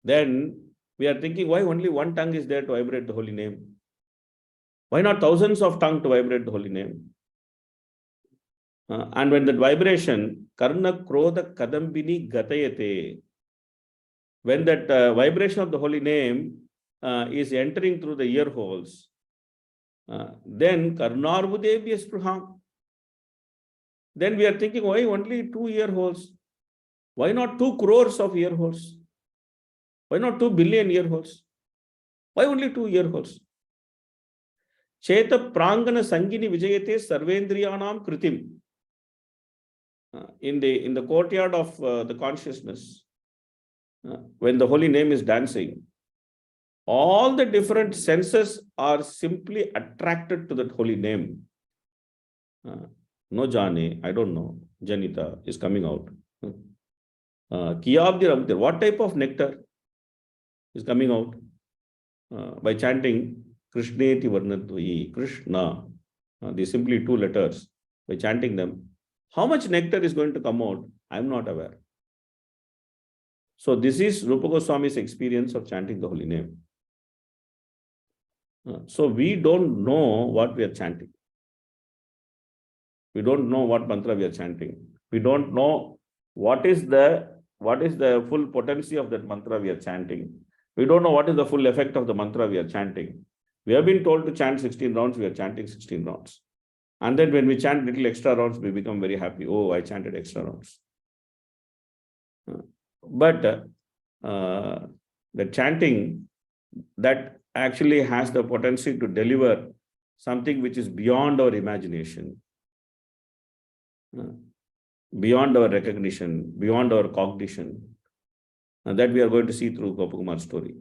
then we are thinking, why only one tongue is there to vibrate the holy name? Why not thousands of tongues to vibrate the holy name? And when that vibration, Karna Krodha Kadambini Gatayate, when that vibration of the holy name is entering through the ear holes, then Karnarbudebhyas Praham. Then we are thinking, why only 2 ear holes? Why not 2 crores of ear holes? Why not 2 billion ear holes? Why only 2 ear holes? Cheta Prangana Sangini Vijayate Sarvendriyanam Kritim. In the courtyard of the consciousness, when the holy name is dancing, all the different senses are simply attracted to that holy name. No Jane, I don't know, Janita is coming out. Kiyabdi, what type of nectar is coming out? By chanting Krishneti Varnatvayi, Krishna, these simply 2 letters, by chanting them, how much nectar is going to come out? I am not aware. So this is Rupa Goswami's experience of chanting the holy name. So we don't know what we are chanting. We don't know what mantra we are chanting. We don't know what is the full potency of that mantra we are chanting. We don't know what is the full effect of the mantra we are chanting. We have been told to chant 16 rounds, we are chanting 16 rounds. And then when we chant little extra rounds, we become very happy. Oh, I chanted extra rounds. But the chanting that actually has the potency to deliver something which is beyond our imagination, beyond our recognition, beyond our cognition, and that we are going to see through Gopakumar's story.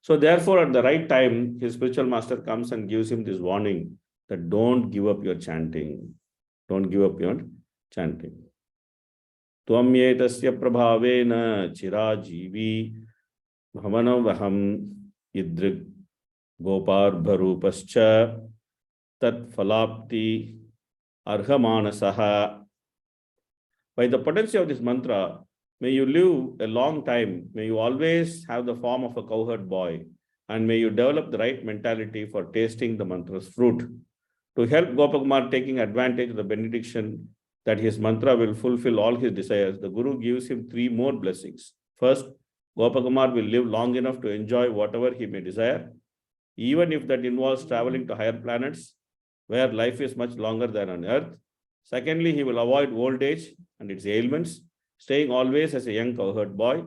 So therefore, at the right time, his spiritual master comes and gives him this warning that don't give up your chanting. Don't give up your chanting. Tvamyetasya prabhavena chirajivi bhavanavaham idrig goparbharupascha tat falapti arhamanasaha. By the potency of this mantra, may you live a long time. May you always have the form of a cowherd boy. And may you develop the right mentality for tasting the mantra's fruit. To help Gopakumar taking advantage of the benediction that his mantra will fulfill all his desires, the Guru gives him 3 more blessings. First, Gopakumar will live long enough to enjoy whatever he may desire, even if that involves traveling to higher planets where life is much longer than on earth. Secondly, he will avoid old age and its ailments, staying always as a young cowherd boy.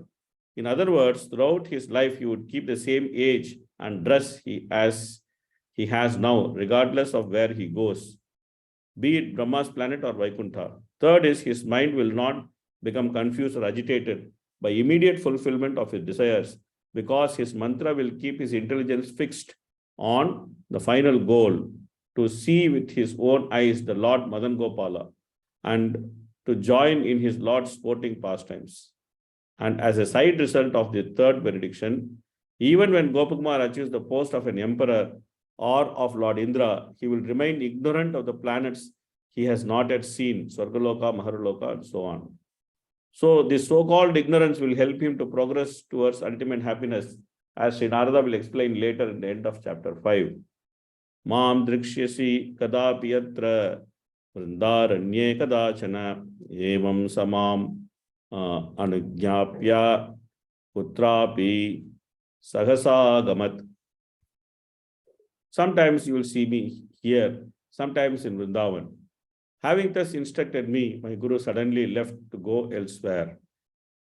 In other words, throughout his life, he would keep the same age and dress as he has now, regardless of where he goes, be it Brahma's planet or Vaikuntha. Third is his mind will not become confused or agitated by immediate fulfillment of his desires, because his mantra will keep his intelligence fixed on the final goal, to see with his own eyes the Lord Madan Gopala and to join in his Lord's sporting pastimes. And as a side result of the third benediction, even when Gopakumar achieves the post of an emperor or of Lord Indra, he will remain ignorant of the planets he has not yet seen, Swargaloka, Maharuloka, and so on. So this so-called ignorance will help him to progress towards ultimate happiness, as Sri Narada will explain later in the end of chapter 5. Mam drikshyasi kadapi yatra vrindaranye kadachana evam samam anugyapya putrapi sahasa gamat. Sometimes you will see me here, sometimes in Vrindavan. Having thus instructed me, my Guru suddenly left to go elsewhere.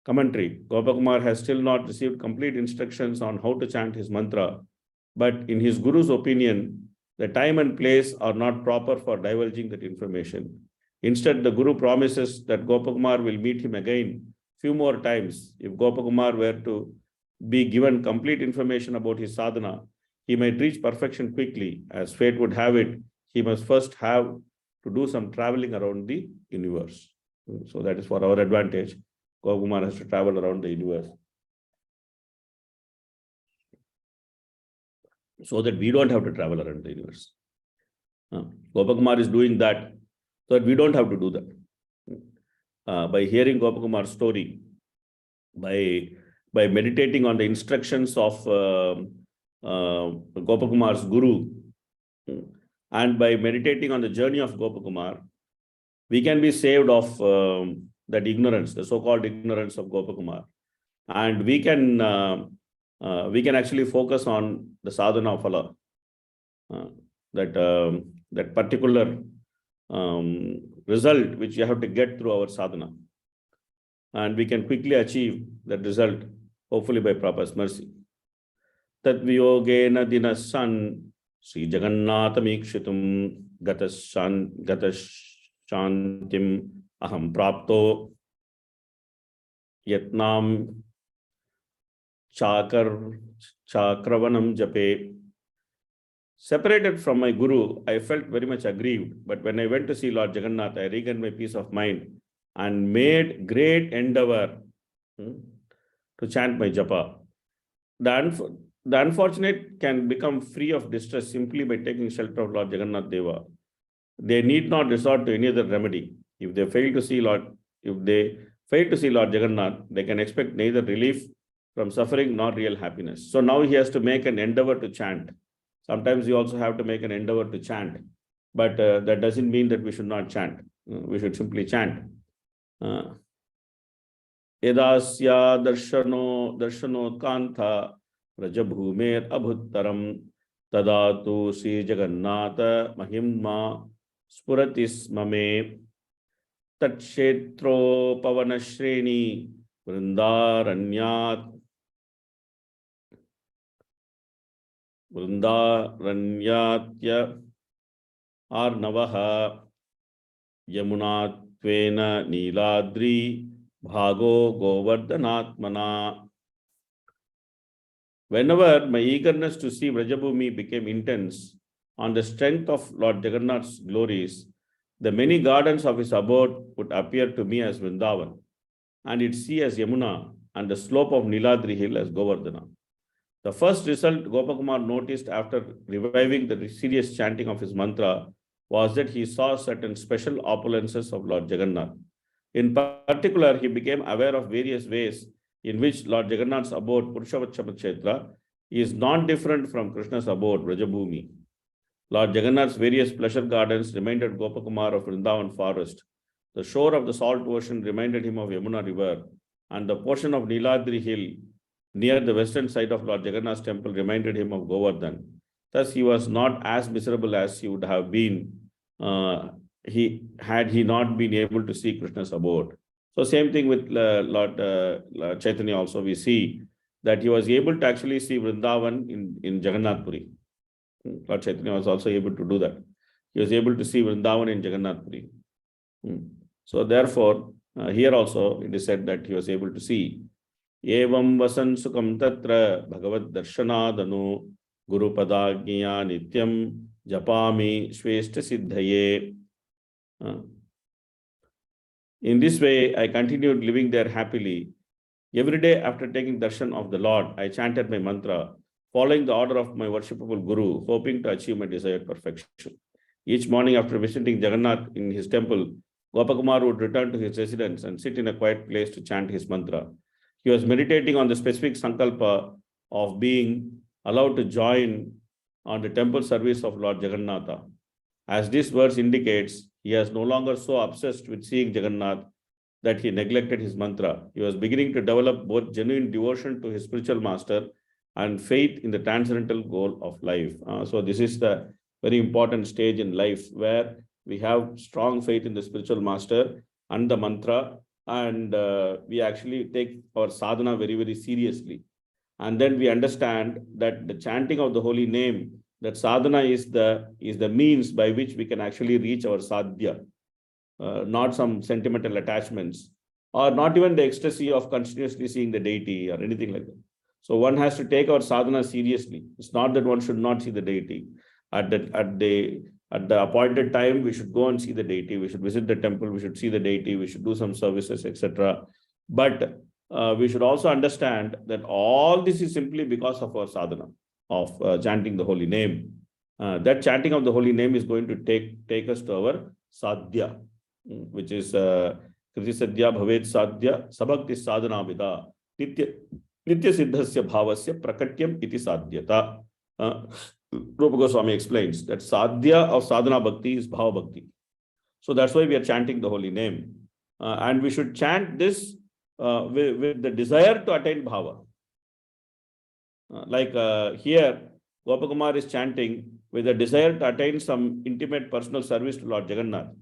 Commentary: Gopakumar has still not received complete instructions on how to chant his mantra, but in his Guru's opinion, the time and place are not proper for divulging that information. Instead, the Guru promises that Gopakumar will meet him again few more times. If Gopakumar were to be given complete information about his sadhana, he might reach perfection quickly. As fate would have it, he must first have to do some traveling around the universe. So that is for our advantage. Gopakumar has to travel around the universe, so that we don't have to travel around the universe. Gopakumar is doing that so that we don't have to do that. By hearing Gopakumar's story, by meditating on the instructions of Gopakumar's Guru, and by meditating on the journey of Gopakumar, we can be saved of that ignorance, the so-called ignorance of Gopakumar, and we can actually focus on the sadhana of Allah, that particular result which you have to get through our sadhana, and we can quickly achieve that result, hopefully by Prabhupada's mercy. Tatviyogena dinasan Sri Jagannatamikshitum gatashantim aham prapto yatnam chakravanam jape. Separated from my Guru, I felt very much aggrieved, but when I went to see Lord Jagannath, I regained my peace of mind and made great endeavor to chant my japa. The unfortunate can become free of distress simply by taking shelter of Lord Jagannath Deva. They need not resort to any other remedy. If they fail to see Lord Jagannath, they can expect neither relief from suffering nor real happiness. So now he has to make an endeavor to chant. Sometimes you also have to make an endeavor to chant, but that doesn't mean that we should not chant. We should simply chant. Edasya darshano kantha Rajabhumer abhuttaram tadatu Sri Jagannatha mahimma spuratis mame tatshetro pavanashreni vrindaranyatya arnavaha yamunatvena niladri bhago govardhanatmana. Whenever my eagerness to see Vrajabhumi became intense, on the strength of Lord Jagannath's glories, the many gardens of his abode would appear to me as Vrindavan, and its sea as Yamuna, and the slope of Niladri hill as Govardhana. The first result Gopakumar noticed after reviving the serious chanting of his mantra was that he saw certain special opulences of Lord Jagannath. In particular, he became aware of various ways in which Lord Jagannath's abode, Purushavatsama Kshetra, is non-different from Krishna's abode, Vrajabhumi. Lord Jagannath's various pleasure gardens reminded Gopakumar of Vrindavan forest. The shore of the salt ocean reminded him of Yamuna river, and the portion of Niladri hill near the western side of Lord Jagannath's temple reminded him of Govardhan. Thus, he was not as miserable as he would have been had he not been able to see Krishna's abode. So same thing with Lord Chaitanya also. We see that he was able to actually see Vrindavan in Jagannath Puri. Lord Chaitanya was also able to do that. He was able to see Vrindavan in Jagannath Puri. So therefore, here also it is said that he was able to see. Evam vasan sukam tatra bhagavad darshanadanu guru padagya nityam japami shveshta siddhaye. In this way, I continued living there happily. Every day after taking darshan of the Lord, I chanted my mantra, following the order of my worshipable Guru, hoping to achieve my desired perfection. Each morning after visiting Jagannath in his temple, Gopakumar would return to his residence and sit in a quiet place to chant his mantra. He was meditating on the specific sankalpa of being allowed to join on the temple service of Lord Jagannatha. As this verse indicates, he was no longer so obsessed with seeing Jagannath that he neglected his mantra. He was beginning to develop both genuine devotion to his spiritual master and faith in the transcendental goal of life. So this is the very important stage in life where we have strong faith in the spiritual master and the mantra, and we actually take our sadhana very, very seriously. And then we understand that the chanting of the holy name, that sadhana is the means by which we can actually reach our sadhya, not some sentimental attachments, or not even the ecstasy of continuously seeing the deity or anything like that. So one has to take our sadhana seriously. It's not that one should not see the deity. At the appointed time, we should go and see the deity. We should visit the temple. We should see the deity. We should do some services, etc. But we should also understand that all this is simply because of our sadhana of chanting the holy name. That chanting of the holy name is going to take us to our sadhya, which is Kriti Sadhya Bhavet Sadhya Sabhakti Sadhana Vida Nitya Siddhasya Bhavasya Prakatyam Iti Sadhyata. Rupa Goswami explains that sadhya of sadhana bhakti is bhava bhakti. So that's why we are chanting the holy name. And we should chant this with the desire to attain bhava. Here, Gopakumar is chanting with a desire to attain some intimate personal service to Lord Jagannath.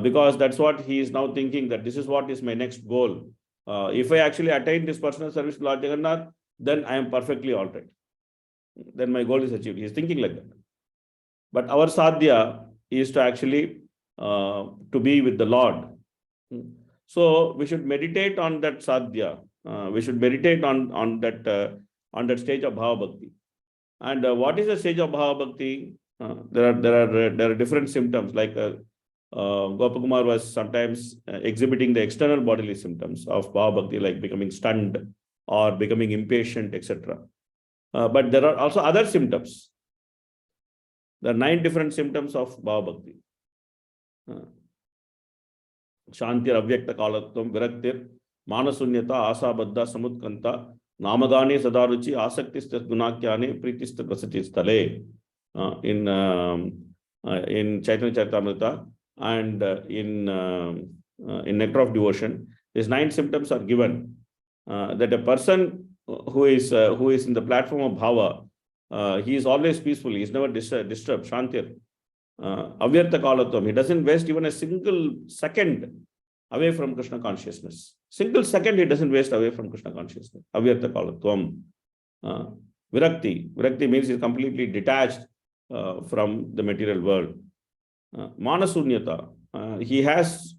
Because that's what he is now thinking, that this is what is my next goal. If I actually attain this personal service to Lord Jagannath, then I am perfectly all right. Then my goal is achieved. He is thinking like that. But our sadhya is to actually to be with the Lord. So we should meditate on that sadhya. We should meditate on that stage of bhava bhakti. And what is the stage of bhava bhakti? There are different symptoms. Like Gopakumar was sometimes exhibiting the external bodily symptoms of bhava bhakti, like becoming stunned or becoming impatient, etc. But there are also other symptoms. There are 9 different symptoms of bhava bhakti. Shantir avyakta kalatvam viraktir manasunyata asabadda samutkanta namagane sadaruchi asaktistat gunakyane pritistat vasati stale. In Chaitanya Charitamrita and in Nectar of Devotion, these 9 symptoms are given. That a person who is in the platform of bhava, he is always peaceful. He is never disturbed. Shantir. Avyartha kalatvam. He doesn't waste even a single second away from Krishna consciousness. Single second he doesn't waste away from Krishna consciousness. Avyartha kalatvam. Virakti. Virakti means he is completely detached from the material world. Manasunyata. He has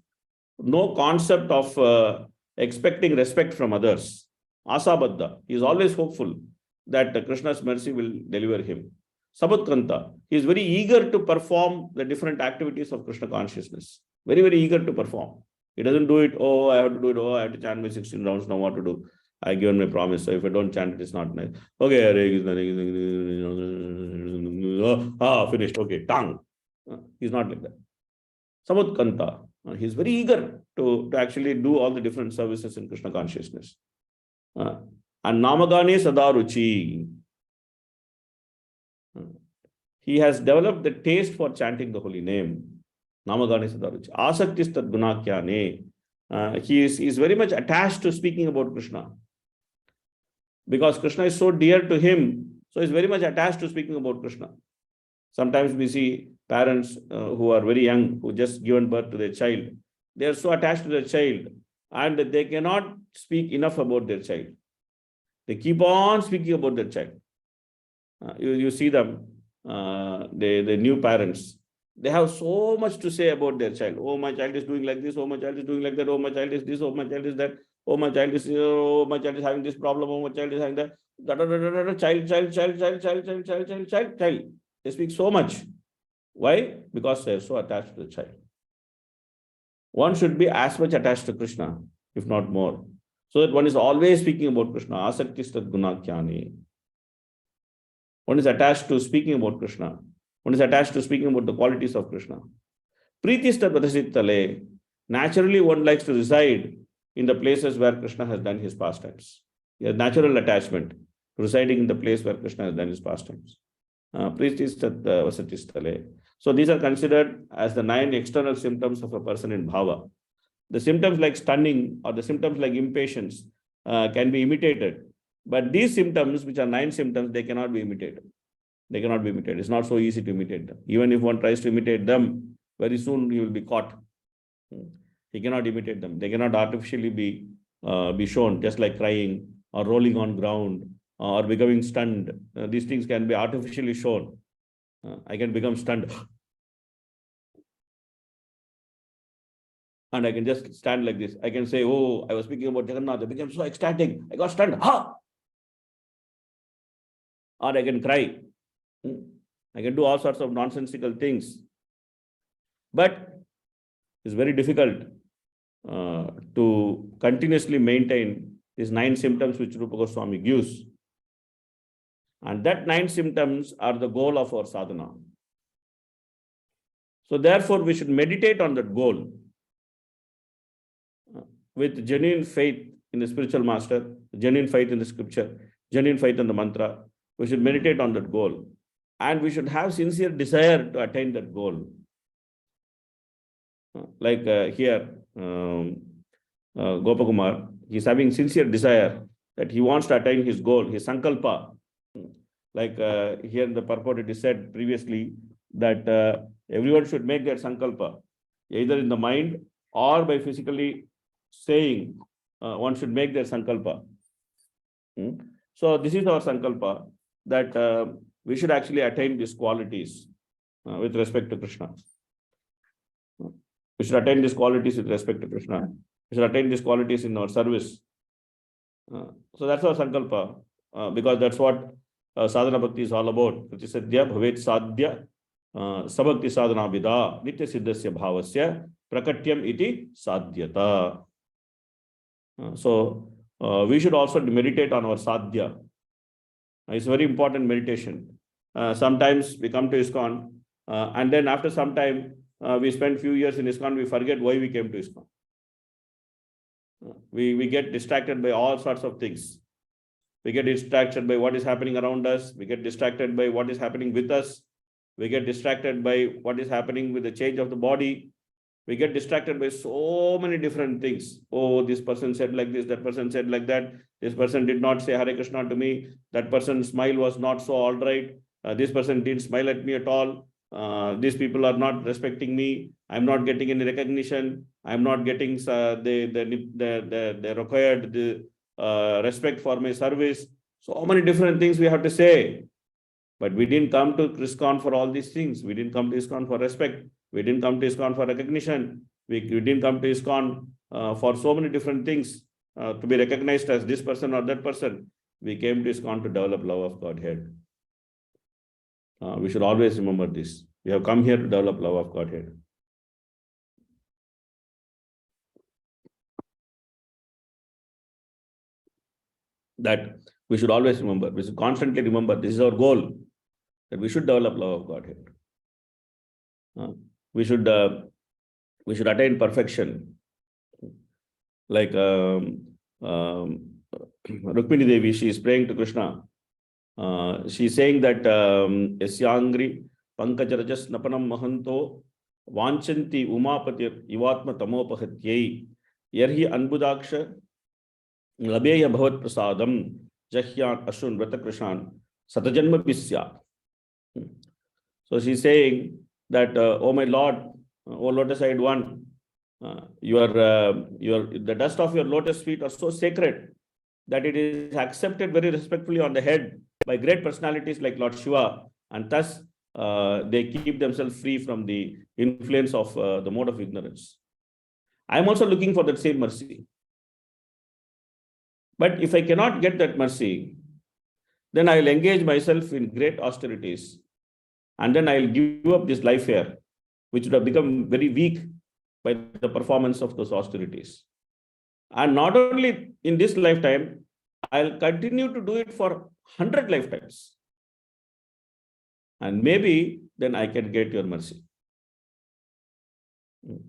no concept of expecting respect from others. Asabadda. He is always hopeful that Krishna's mercy will deliver him. Sabutkanta. He is very eager to perform the different activities of Krishna consciousness. Very, very eager to perform. He doesn't do it, oh, I have to do it, oh, I have to chant my 16 rounds, now what to do? I given my promise, so if I don't chant it, it's not nice. Okay, finished, okay, tongue. He's not like that. Sabutkanta. He's very eager to actually do all the different services in Krishna consciousness. And Namagane Sadaruchi. he has developed the taste for chanting the holy name. Namagani Sadaruchi. Asaktistat Gunakyane. He is very much attached to speaking about Krishna. Because Krishna is so dear to him, so he's very much attached to speaking about Krishna. Sometimes we see parents who are very young, who just given birth to their child. They are so attached to their child and they cannot speak enough about their child. They keep on speaking about their child. You see them, the new parents. They have so much to say about their child. Oh, my child is doing like this. Oh, my child is doing like that. Oh, my child is this. Oh, my child is that. Oh, my child is having this problem. Oh, my child is having that. Child. They speak so much. Why? Because they are so attached to the child. One should be as much attached to Krishna, if not more. So that one is always speaking about Krishna. Asaktistat Gunakyani. One is attached to speaking about Krishna. One is attached to speaking about the qualities of Krishna. Pritistat Vadasittale. Naturally, one likes to reside in the places where Krishna has done his pastimes. He has natural attachment, residing in the place where Krishna has done his pastimes. Pritistat Vasatistale. So these are considered as the 9 external symptoms of a person in bhava. The symptoms like stunning or the symptoms like impatience can be imitated. But these symptoms, which are 9 symptoms, they cannot be imitated. They cannot be imitated. It's not so easy to imitate them. Even if one tries to imitate them, very soon he will be caught. He cannot imitate them. They cannot artificially be shown, just like crying or rolling on ground or becoming stunned. These things can be artificially shown. I can become stunned. And I can just stand like this. I can say, oh, I was speaking about Jagannath. I became so ecstatic. I got stunned. Ha! Or I can cry. I can do all sorts of nonsensical things. But it's very difficult to continuously maintain these 9 symptoms which Rupa Goswami gives. And that 9 symptoms are the goal of our sadhana. So therefore, we should meditate on that goal with genuine faith in the spiritual master, genuine faith in the scripture, genuine faith in the mantra. We should meditate on that goal. And we should have sincere desire to attain that goal. Like here, Gopakumar, he's having sincere desire that he wants to attain his goal, his sankalpa. Like here in the purport, it is said previously that everyone should make their sankalpa, either in the mind or by physically saying, one should make their sankalpa. So this is our sankalpa, that we should actually attain these qualities with respect to Krishna. We should attain these qualities with respect to Krishna. We should attain these qualities in our service. So that's our sankalpa, because that's what sadhana bhakti is all about. Pratisadhya bhavet sadhya sabhakti sadhana vida nitya siddhasya bhavasya prakatyam iti sadhyata. So we should also meditate on our sadhya. It's a very important meditation. Sometimes we come to ISKCON and then after some time we spend few years in ISKCON, we forget why we came to ISKCON. We get distracted by all sorts of things. We get distracted by what is happening around us. We get distracted by what is happening with us. We get distracted by what is happening with the change of the body. We get distracted by so many different things. Oh, this person said like this, that person said like that. This person did not say Hare Krishna to me. That person's smile was not so all right. This person didn't smile at me at all. These people are not respecting me. I'm not getting any recognition. I'm not getting the required respect for my service. So many different things we have to say. But we didn't come to ISKCON for all these things. We didn't come to ISKCON for respect. We didn't come to ISKCON for recognition. We didn't come to ISKCON for so many different things, to be recognized as this person or that person. We came to ISKCON to develop love of Godhead. We should always remember this. We have come here to develop love of Godhead. That we should always remember. We should constantly remember this is our goal, that we should develop love of Godhead. We should attain perfection. Like Rukmini Devi, she is praying to Krishna. She is saying that Yasyangri Pankajarajas Napanam Mahanto Vanchanti Umapatir Ivatma Tamopahatyai Yerhi Anbudaksha Labeya Bhavat Prasadam Jahyan Ashun Vratakrishan Satajanma Pisya. So she's saying that, oh my Lord, oh lotus-eyed one, the dust of your lotus feet are so sacred that it is accepted very respectfully on the head by great personalities like Lord Shiva, and thus they keep themselves free from the influence of the mode of ignorance. I am also looking for that same mercy. But if I cannot get that mercy, then I will engage myself in great austerities, and then I will give up this life here, which would have become very weak by the performance of those austerities. And not only in this lifetime, I'll continue to do it for 100 lifetimes. And maybe then I can get your mercy.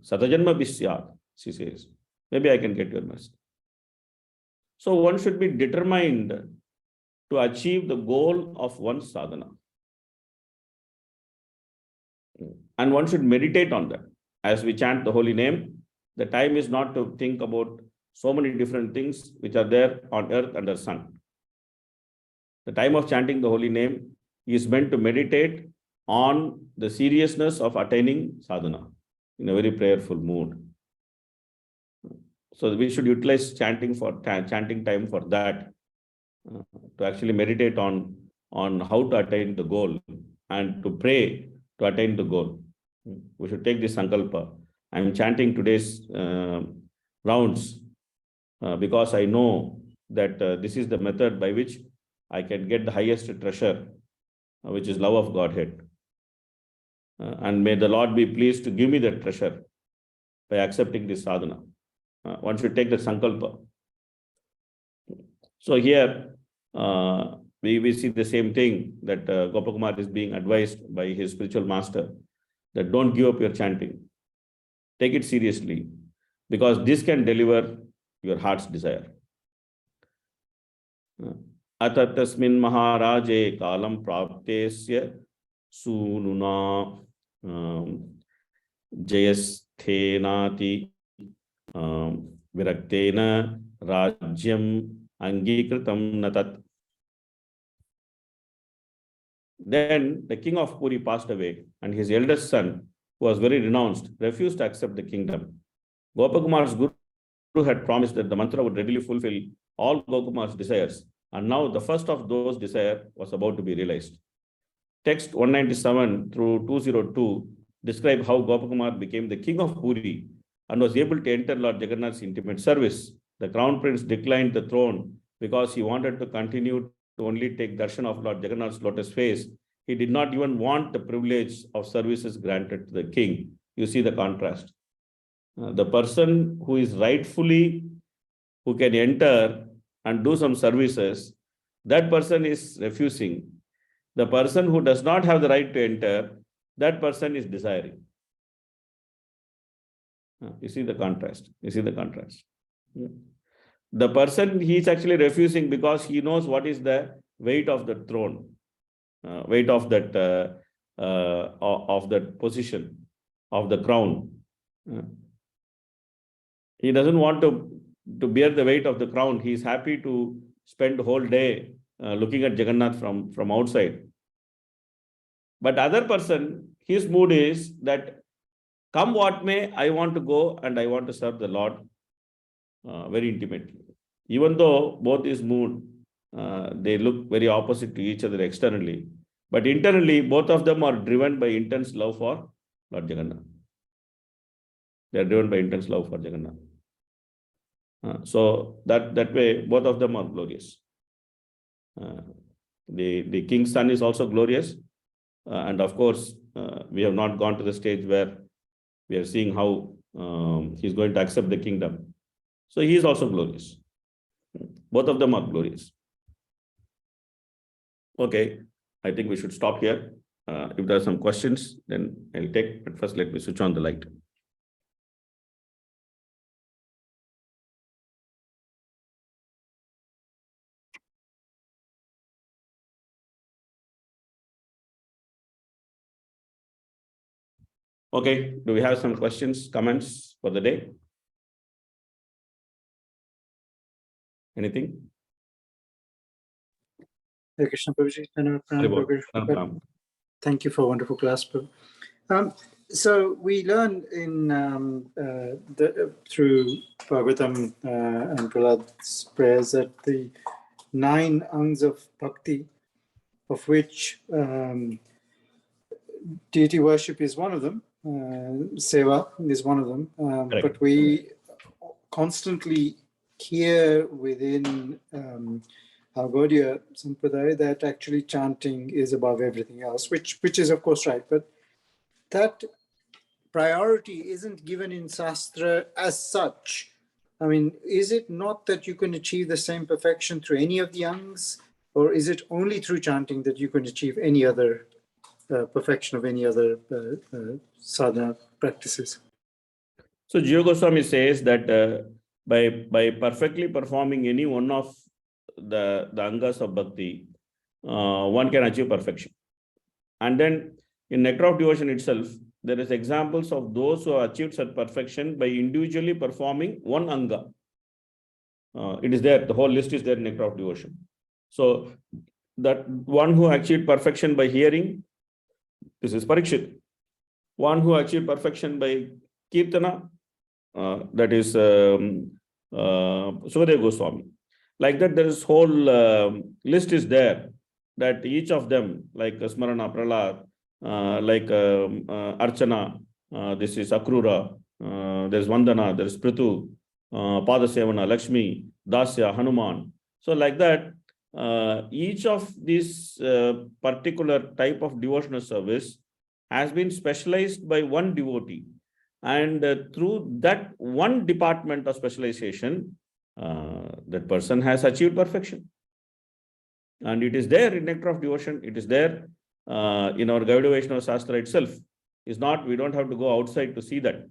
Satajanma Bisyat, she says. Maybe I can get your mercy. So one should be determined to achieve the goal of one's sadhana. And one should meditate on that. As we chant the holy name, the time is not to think about so many different things which are there on earth under sun. The time of chanting the holy name is meant to meditate on the seriousness of attaining sadhana in a very prayerful mood. So we should utilize chanting time for that, to actually meditate on how to attain the goal and to pray to attain the goal. We should take this sankalpa. I am chanting today's rounds because I know that this is the method by which I can get the highest treasure, which is love of Godhead. And may the Lord be pleased to give me that treasure by accepting this sadhana. One should take the sankalpa. So here we see the same thing, that Gopakumar is being advised by his spiritual master that don't give up your chanting. Take it seriously, because this can deliver your heart's desire. Atatasmin Maharaje Kalam Praptesya Sununa Jayasthenati Viraktena Rajyam Angikritam Natat. Then the king of Puri passed away, and his eldest son, who was very renounced, refused to accept the kingdom. Gopakumar's Guru had promised that the mantra would readily fulfill all Gopakumar's desires, and now the first of those desires was about to be realized. Text 197 through 202 describe how Gopakumar became the king of Puri and was able to enter Lord Jagannath's intimate service. The crown prince declined the throne because he wanted to continue to only take darshan of Lord Jagannath's lotus face. He did not even want the privilege of services granted to the king. You see the contrast. The person who is rightfully, who can enter and do some services, that person is refusing. The person who does not have the right to enter, that person is desiring. You see the contrast. You see the contrast. The person, he is actually refusing because he knows what is the weight of the throne, weight of that position, of the crown. He doesn't want to bear the weight of the crown. He is happy to spend the whole day looking at Jagannath from outside. But other person, his mood is that come what may, I want to go and I want to serve the Lord very intimately. Even though both his mood, they look very opposite to each other externally, but internally, both of them are driven by intense love for Lord Jagannath. They are driven by intense love for Jagannath. So that way, both of them are glorious. The king's son is also glorious. And of course, we have not gone to the stage where we are seeing how he's going to accept the kingdom. So he is also glorious. Both of them are glorious. Okay, I think we should stop here. If there are some questions, then I'll take, but first let me switch on the light. Okay, do we have some questions, comments for the day? Anything? Hare Krishna Prabhuji. Thank you for a wonderful class, Prabhu. So we learn in through Bhagavatam and Prahlad's prayers that the 9 angs of bhakti, of which deity worship is one of them, seva is one of them, but we constantly hear within our Gaudiya Sampradaya that actually chanting is above everything else, which is of course right, but that priority isn't given in Shastra as such. I mean, is it not that you can achieve the same perfection through any of the angs, or is it only through chanting that you can achieve any other perfection of any other sadhana practices? So Jiva Goswami says that by perfectly performing any one of the angas of bhakti, one can achieve perfection. And then in Nectar of Devotion itself, there is examples of those who have achieved such perfection by individually performing one anga. It is there, the whole list is there in Nectar of Devotion. So that one who achieved perfection by hearing, this is Parikshit. One who achieved perfection by Kirtana, that is Sukadeva Goswami. Like that, there is whole list is there, that each of them, like Smarana, Prahlad, like Archana, this is Akrura, there is Vandana, there is Prithu, Padasevana, Lakshmi, Dasya, Hanuman. So like that, each of these particular type of devotional service has been specialized by one devotee. And through that one department of specialization, that person has achieved perfection. And it is there in Nectar of Devotion. It is there in our Gaudiya Vaishnava Shastra itself. It's not, we don't have to go outside to see that.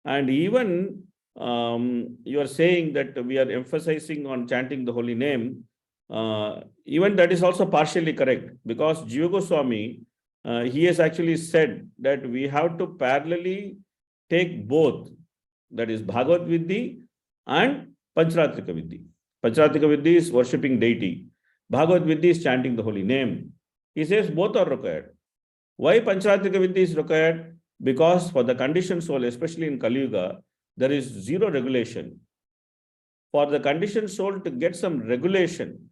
And even you are saying that we are emphasizing on chanting the holy name. Even that is also partially correct, because Jiva Goswami, he has actually said that we have to parallelly take both, that is Bhagavad Vidhi and Pancharatrika Vidhi. Pancharatrika Vidhi is worshipping deity. Bhagavad Vidhi is chanting the holy name. He says both are required. Why Pancharatrika Vidhi is required? Because for the conditioned soul, especially in Kali Yuga, there is zero regulation. For the conditioned soul to get some regulation,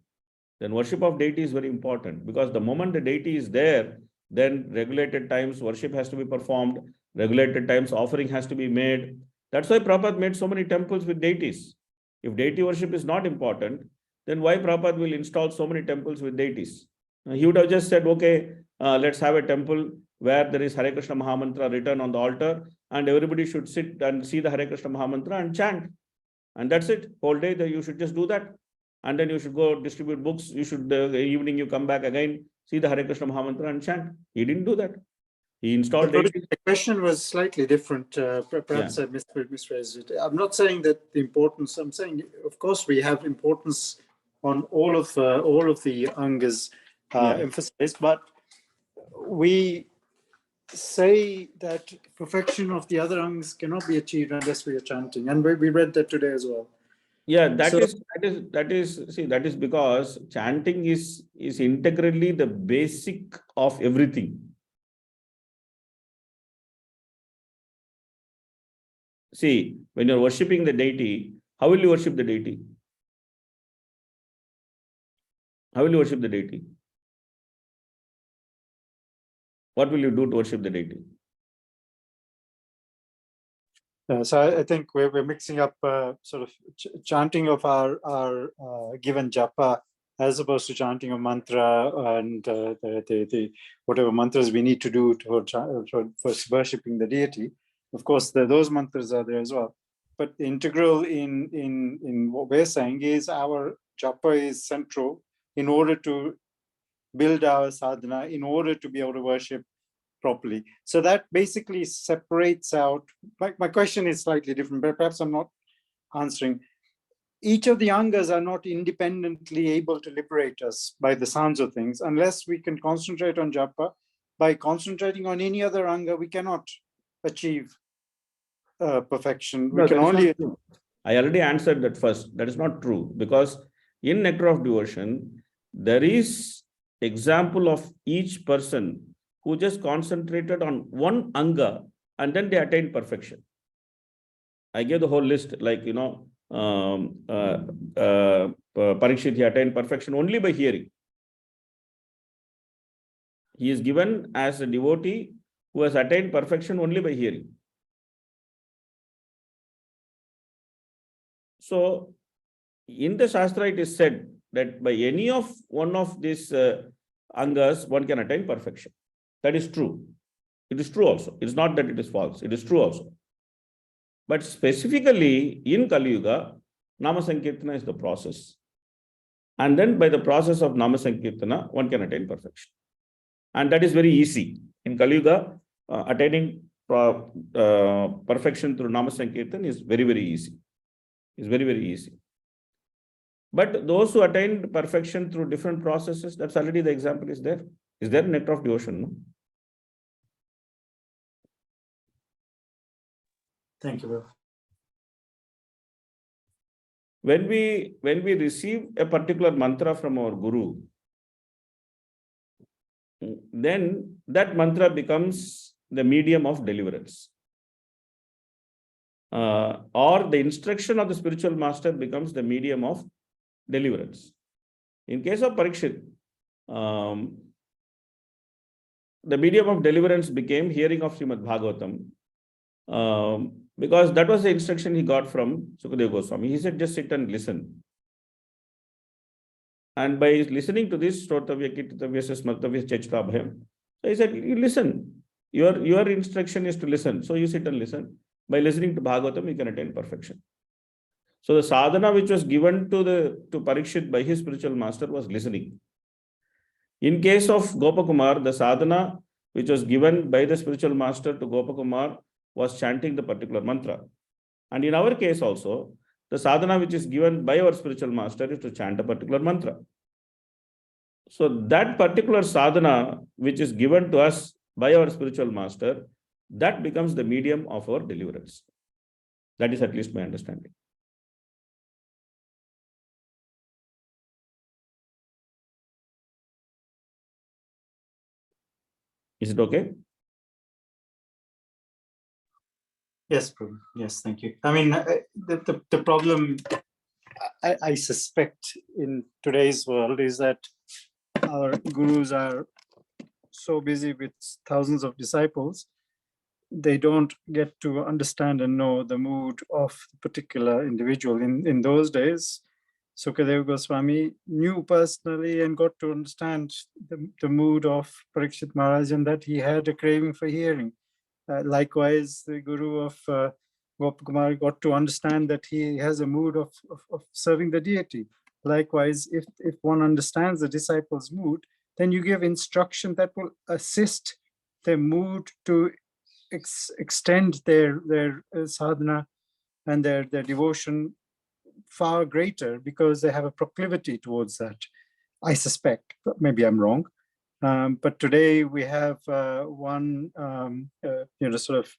then worship of deity is very important, because the moment the deity is there, then regulated times worship has to be performed, regulated times offering has to be made. That's why Prabhupada made so many temples with deities. If deity worship is not important, then why Prabhupada will install so many temples with deities? He would have just said, okay, let's have a temple where there is Hare Krishna Mahamantra written on the altar, and everybody should sit and see the Hare Krishna Mahamantra and chant. And that's it. Whole day you should just do that. And then you should go distribute books. You should, evening you come back again, see the Hare Krishna Mahamantra and chant. He didn't do that. He installed the question was slightly different. Perhaps I misphrased it. I'm not saying that the importance, I'm saying, of course, we have importance on all of the angas emphasized, but we say that perfection of the other angas cannot be achieved unless we are chanting. And we read that today as well. Yeah, that is because chanting is integrally the basic of everything. See, when you're worshipping the deity, how will you worship the deity? How will you worship the deity? What will you do to worship the deity? So I think we're mixing up sort of chanting of our given japa as opposed to chanting of mantra and the whatever mantras we need to do for worshipping the deity. Of course, those mantras are there as well. But the integral in what we're saying is our japa is central in order to build our sadhana, in order to be able to worship properly. So that basically separates out, my question is slightly different, but perhaps I'm not answering. Each of the angas are not independently able to liberate us by the sounds of things, unless we can concentrate on japa. By concentrating on any other anga, we cannot achieve perfection. No, We can that is only. not true. I already answered that first. That is not true, because in Nectar of Devotion, there is example of each person who just concentrated on one anga and then they attained perfection. I gave the whole list, like, Parikshit, he attained perfection only by hearing. He is given as a devotee who has attained perfection only by hearing. So, in the Shastra, it is said that by any of one of these angas, one can attain perfection. That is true. It is true also. It is not that it is false. It is true also. But specifically in Kali Yuga, Nama Sankirtana is the process. And then by the process of Nama Sankirtana, one can attain perfection. And that is very easy. In Kali Yuga, attaining perfection through Nama Sankirtan is very, very easy. It's very, very easy. But those who attained perfection through different processes, that's already the example is there. Is there Nectar of Devotion? No? Thank you, Prabhu. When we receive a particular mantra from our Guru, then that mantra becomes the medium of deliverance. Or the instruction of the spiritual master becomes the medium of deliverance. In case of Parikshit, the medium of deliverance became hearing of Srimad Bhagavatam, because that was the instruction he got from Sukadeva Goswami. He said, just sit and listen. And by listening to this, Shrotavya, Kirtitavya, Smartavya, Chechtabhyam, so he said, you listen. Your instruction is to listen. So you sit and listen. By listening to Bhagavatam, you can attain perfection. So the sadhana which was given to Parikshit by his spiritual master was listening. In case of Gopakumar, the sadhana which was given by the spiritual master to Gopakumar was chanting the particular mantra. And in our case also, the sadhana which is given by our spiritual master is to chant a particular mantra. So that particular sadhana which is given to us by our spiritual master, that becomes the medium of our deliverance. That is at least my understanding. Is it okay? Yes, Prabhu. Yes, thank you. I mean, the problem I suspect in today's world is that our gurus are so busy with thousands of disciples, they don't get to understand and know the mood of the particular individual. In those days, Sukadeva Goswami knew personally and got to understand the mood of Parikshit Maharaj, and that he had a craving for hearing. Likewise, the guru of Gopakumar got to understand that he has a mood of serving the deity. Likewise, if one understands the disciple's mood, then you give instruction that will assist their mood to extend their sadhana and their devotion far greater, because they have a proclivity towards that. I suspect, but maybe I'm wrong. But today we have one, sort of,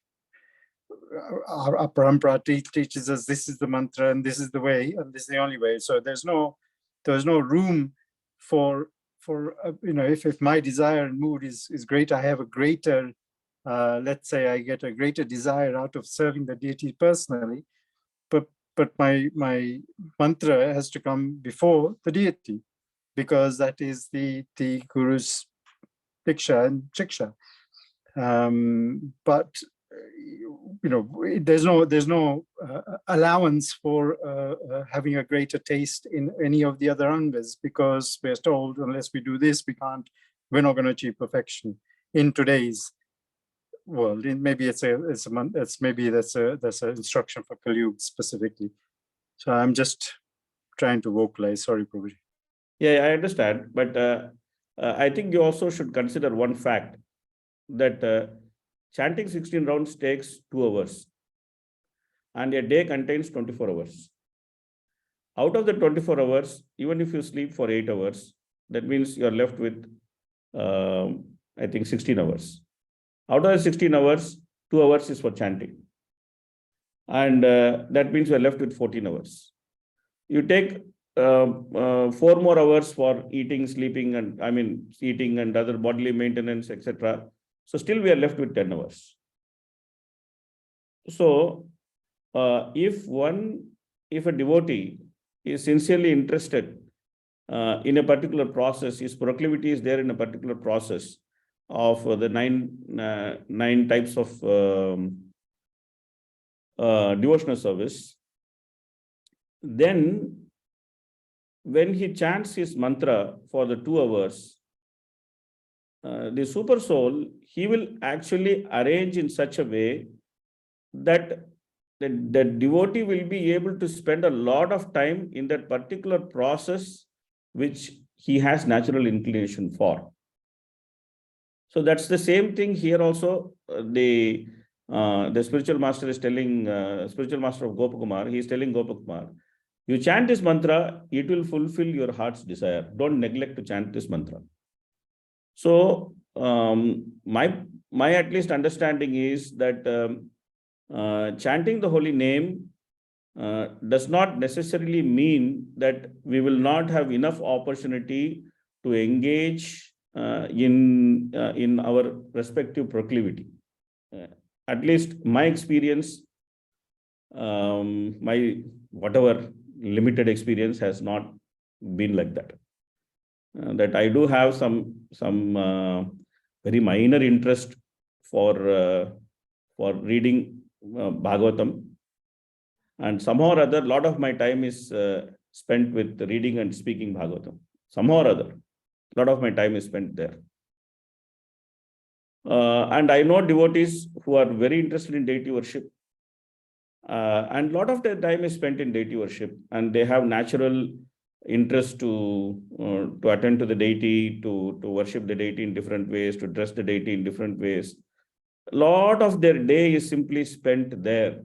our parampara teaches us this is the mantra and this is the way and this is the only way. So there's no room for if my desire and mood is great, I have a greater, let's say I get a greater desire out of serving the deity personally, but my mantra has to come before the deity, because that is the guru's diksha and shiksha. But there's no allowance for having a greater taste in any of the other angas, because we're told unless we do this, we're not going to achieve perfection in today's world. Maybe that's an instruction for Kali Yuga specifically. So I'm just trying to vocalize. Sorry, Prabhuji. Yeah, I understand, but I think you also should consider one fact, that chanting 16 rounds takes 2 hours and a day contains 24 hours. Out of the 24 hours, even if you sleep for 8 hours, that means you are left with, I think, 16 hours. Out of the 16 hours, 2 hours is for chanting. And that means we are left with 14 hours. You take 4 more hours for eating, sleeping, and eating and other bodily maintenance, etc. So still we are left with 10 hours. So if a devotee is sincerely interested in a particular process, his proclivity is there in a particular process of the nine types of devotional service, then when he chants his mantra for the 2 hours, the super soul, he will actually arrange in such a way that the devotee will be able to spend a lot of time in that particular process which he has natural inclination for. So that's the same thing here also. The spiritual master is telling, spiritual master of Gopakumar, he is telling Gopakumar, you chant this mantra, it will fulfill your heart's desire. Don't neglect to chant this mantra. So my at least understanding is that chanting the holy name does not necessarily mean that we will not have enough opportunity to engage in our respective proclivity. At least my experience, my whatever limited experience has not been like that. That I do have some very minor interest for reading Bhagavatam, and somehow or other, a lot of my time is spent with reading and speaking Bhagavatam. Somehow or other, a lot of my time is spent there. And I know devotees who are very interested in deity worship, and a lot of their time is spent in deity worship, and they have natural interest to attend to the deity, to worship the deity in different ways, to dress the deity in different ways. A lot of their day is simply spent there,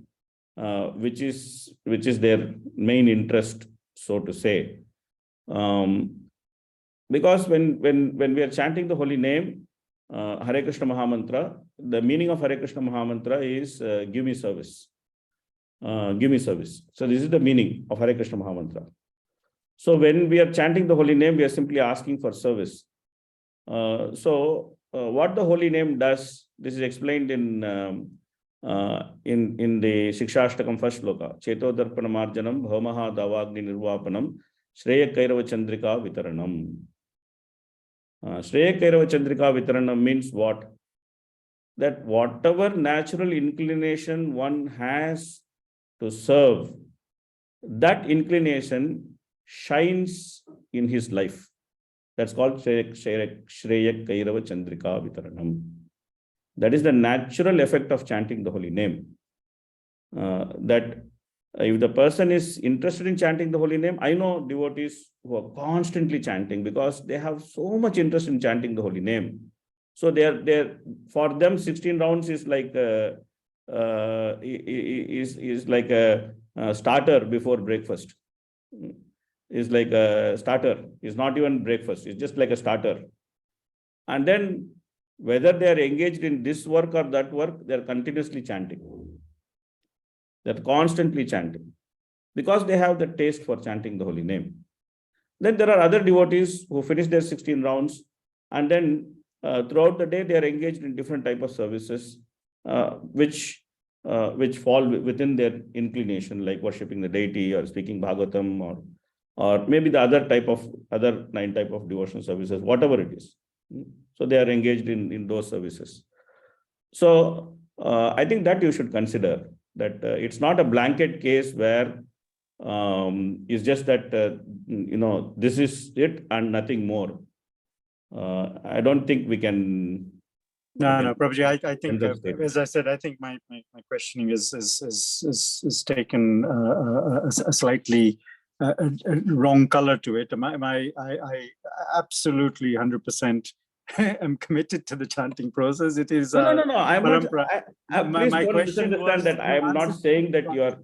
which is their main interest, so to say. Because when we are chanting the holy name, Hare Krishna Mahamantra, the meaning of Hare Krishna Mahamantra is give me service. Give me service. So this is the meaning of Hare Krishna Mahamantra. So when we are chanting the holy name, we are simply asking for service. So what the holy name does, this is explained in the Shikshashtakam first sloka. Cheto darpanamarjanam bhamaha davagni nirvapanam shreya kairava chandrika vitaranam. Shreya kairava chandrika vitaranam means what? That whatever natural inclination one has to serve, that inclination shines in his life. That's called Shreya Kairava Chandrika Vitaranam. That is the natural effect of chanting the holy name. That if the person is interested in chanting the holy name, I know devotees who are constantly chanting because they have so much interest in chanting the holy name. So for them, 16 rounds is like a starter before breakfast. Is like a starter. It's not even breakfast. It's just like a starter. And then whether they are engaged in this work or that work, they're continuously chanting. They're constantly chanting because they have the taste for chanting the holy name. Then there are other devotees who finish their 16 rounds, and then throughout the day, they are engaged in different type of services, which fall within their inclination, like worshipping the deity or speaking Bhagavatam, or maybe the other 9 type of devotional services, whatever it is. So they are engaged in those services. So I think that you should consider that it's not a blanket case where it's just that, this is it and nothing more. I don't think we can. No, Prabhuji, I think, as I said, I think my questioning is taken a slightly wrong color to it. I absolutely 100% am committed to the chanting process. It is no. I'm not. Please my don't question misunderstand that. I am not saying that you are.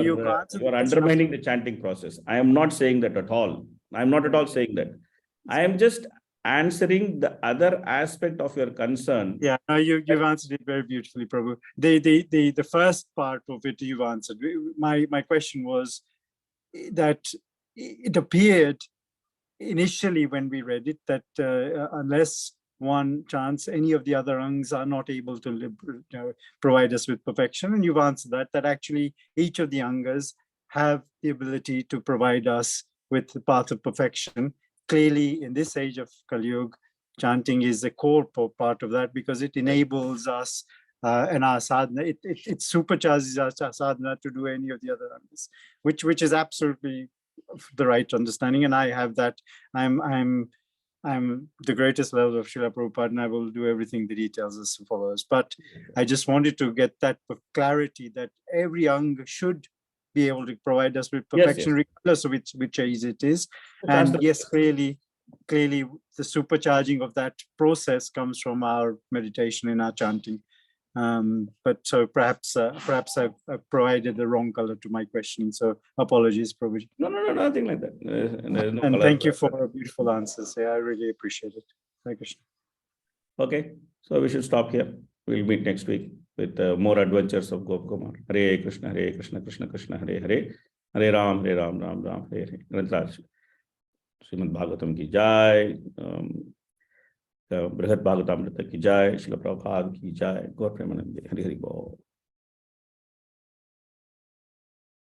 You are undermining the chanting process. I am not saying that at all. I am not at all saying that. I am just answering the other aspect of your concern. Yeah, no, you've answered it very beautifully, Prabhu. The first part of it you've answered. My question was that it appeared initially when we read it that unless one chants, any of the other angs are not able to provide us with perfection. And you've answered that actually each of the angas have the ability to provide us with the path of perfection. Clearly, in this age of Kali Yuga, chanting is a core part of that because it enables us and our sadhana, it supercharges our sadhana to do any of the other angas, which is absolutely the right understanding. And I have that. I'm the greatest level of Srila Prabhupada, and I will do everything that he tells us follows. But I just wanted to get that clarity that every anga should be able to provide us with perfection, regardless of which age it is. And yes, clearly the supercharging of that process comes from our meditation and our chanting. But so perhaps I've provided the wrong color to my question. So apologies, Prabhuji. No, nothing like that. No and thank you for beautiful answers. Yeah, I really appreciate it. Thank you. Okay, so we should stop here. We'll meet next week with more adventures of Gopkumar. Hare Krishna, Krishna Krishna, Hare Hare, Hare Ram, Ram Ram, Hare Hare. Grantaraj Srimad Bhagavatam ki jai, Bhagavatamrita ki jai, Srila Prabhupada ki jai, Gaur Premanande, Hare Hare Bol.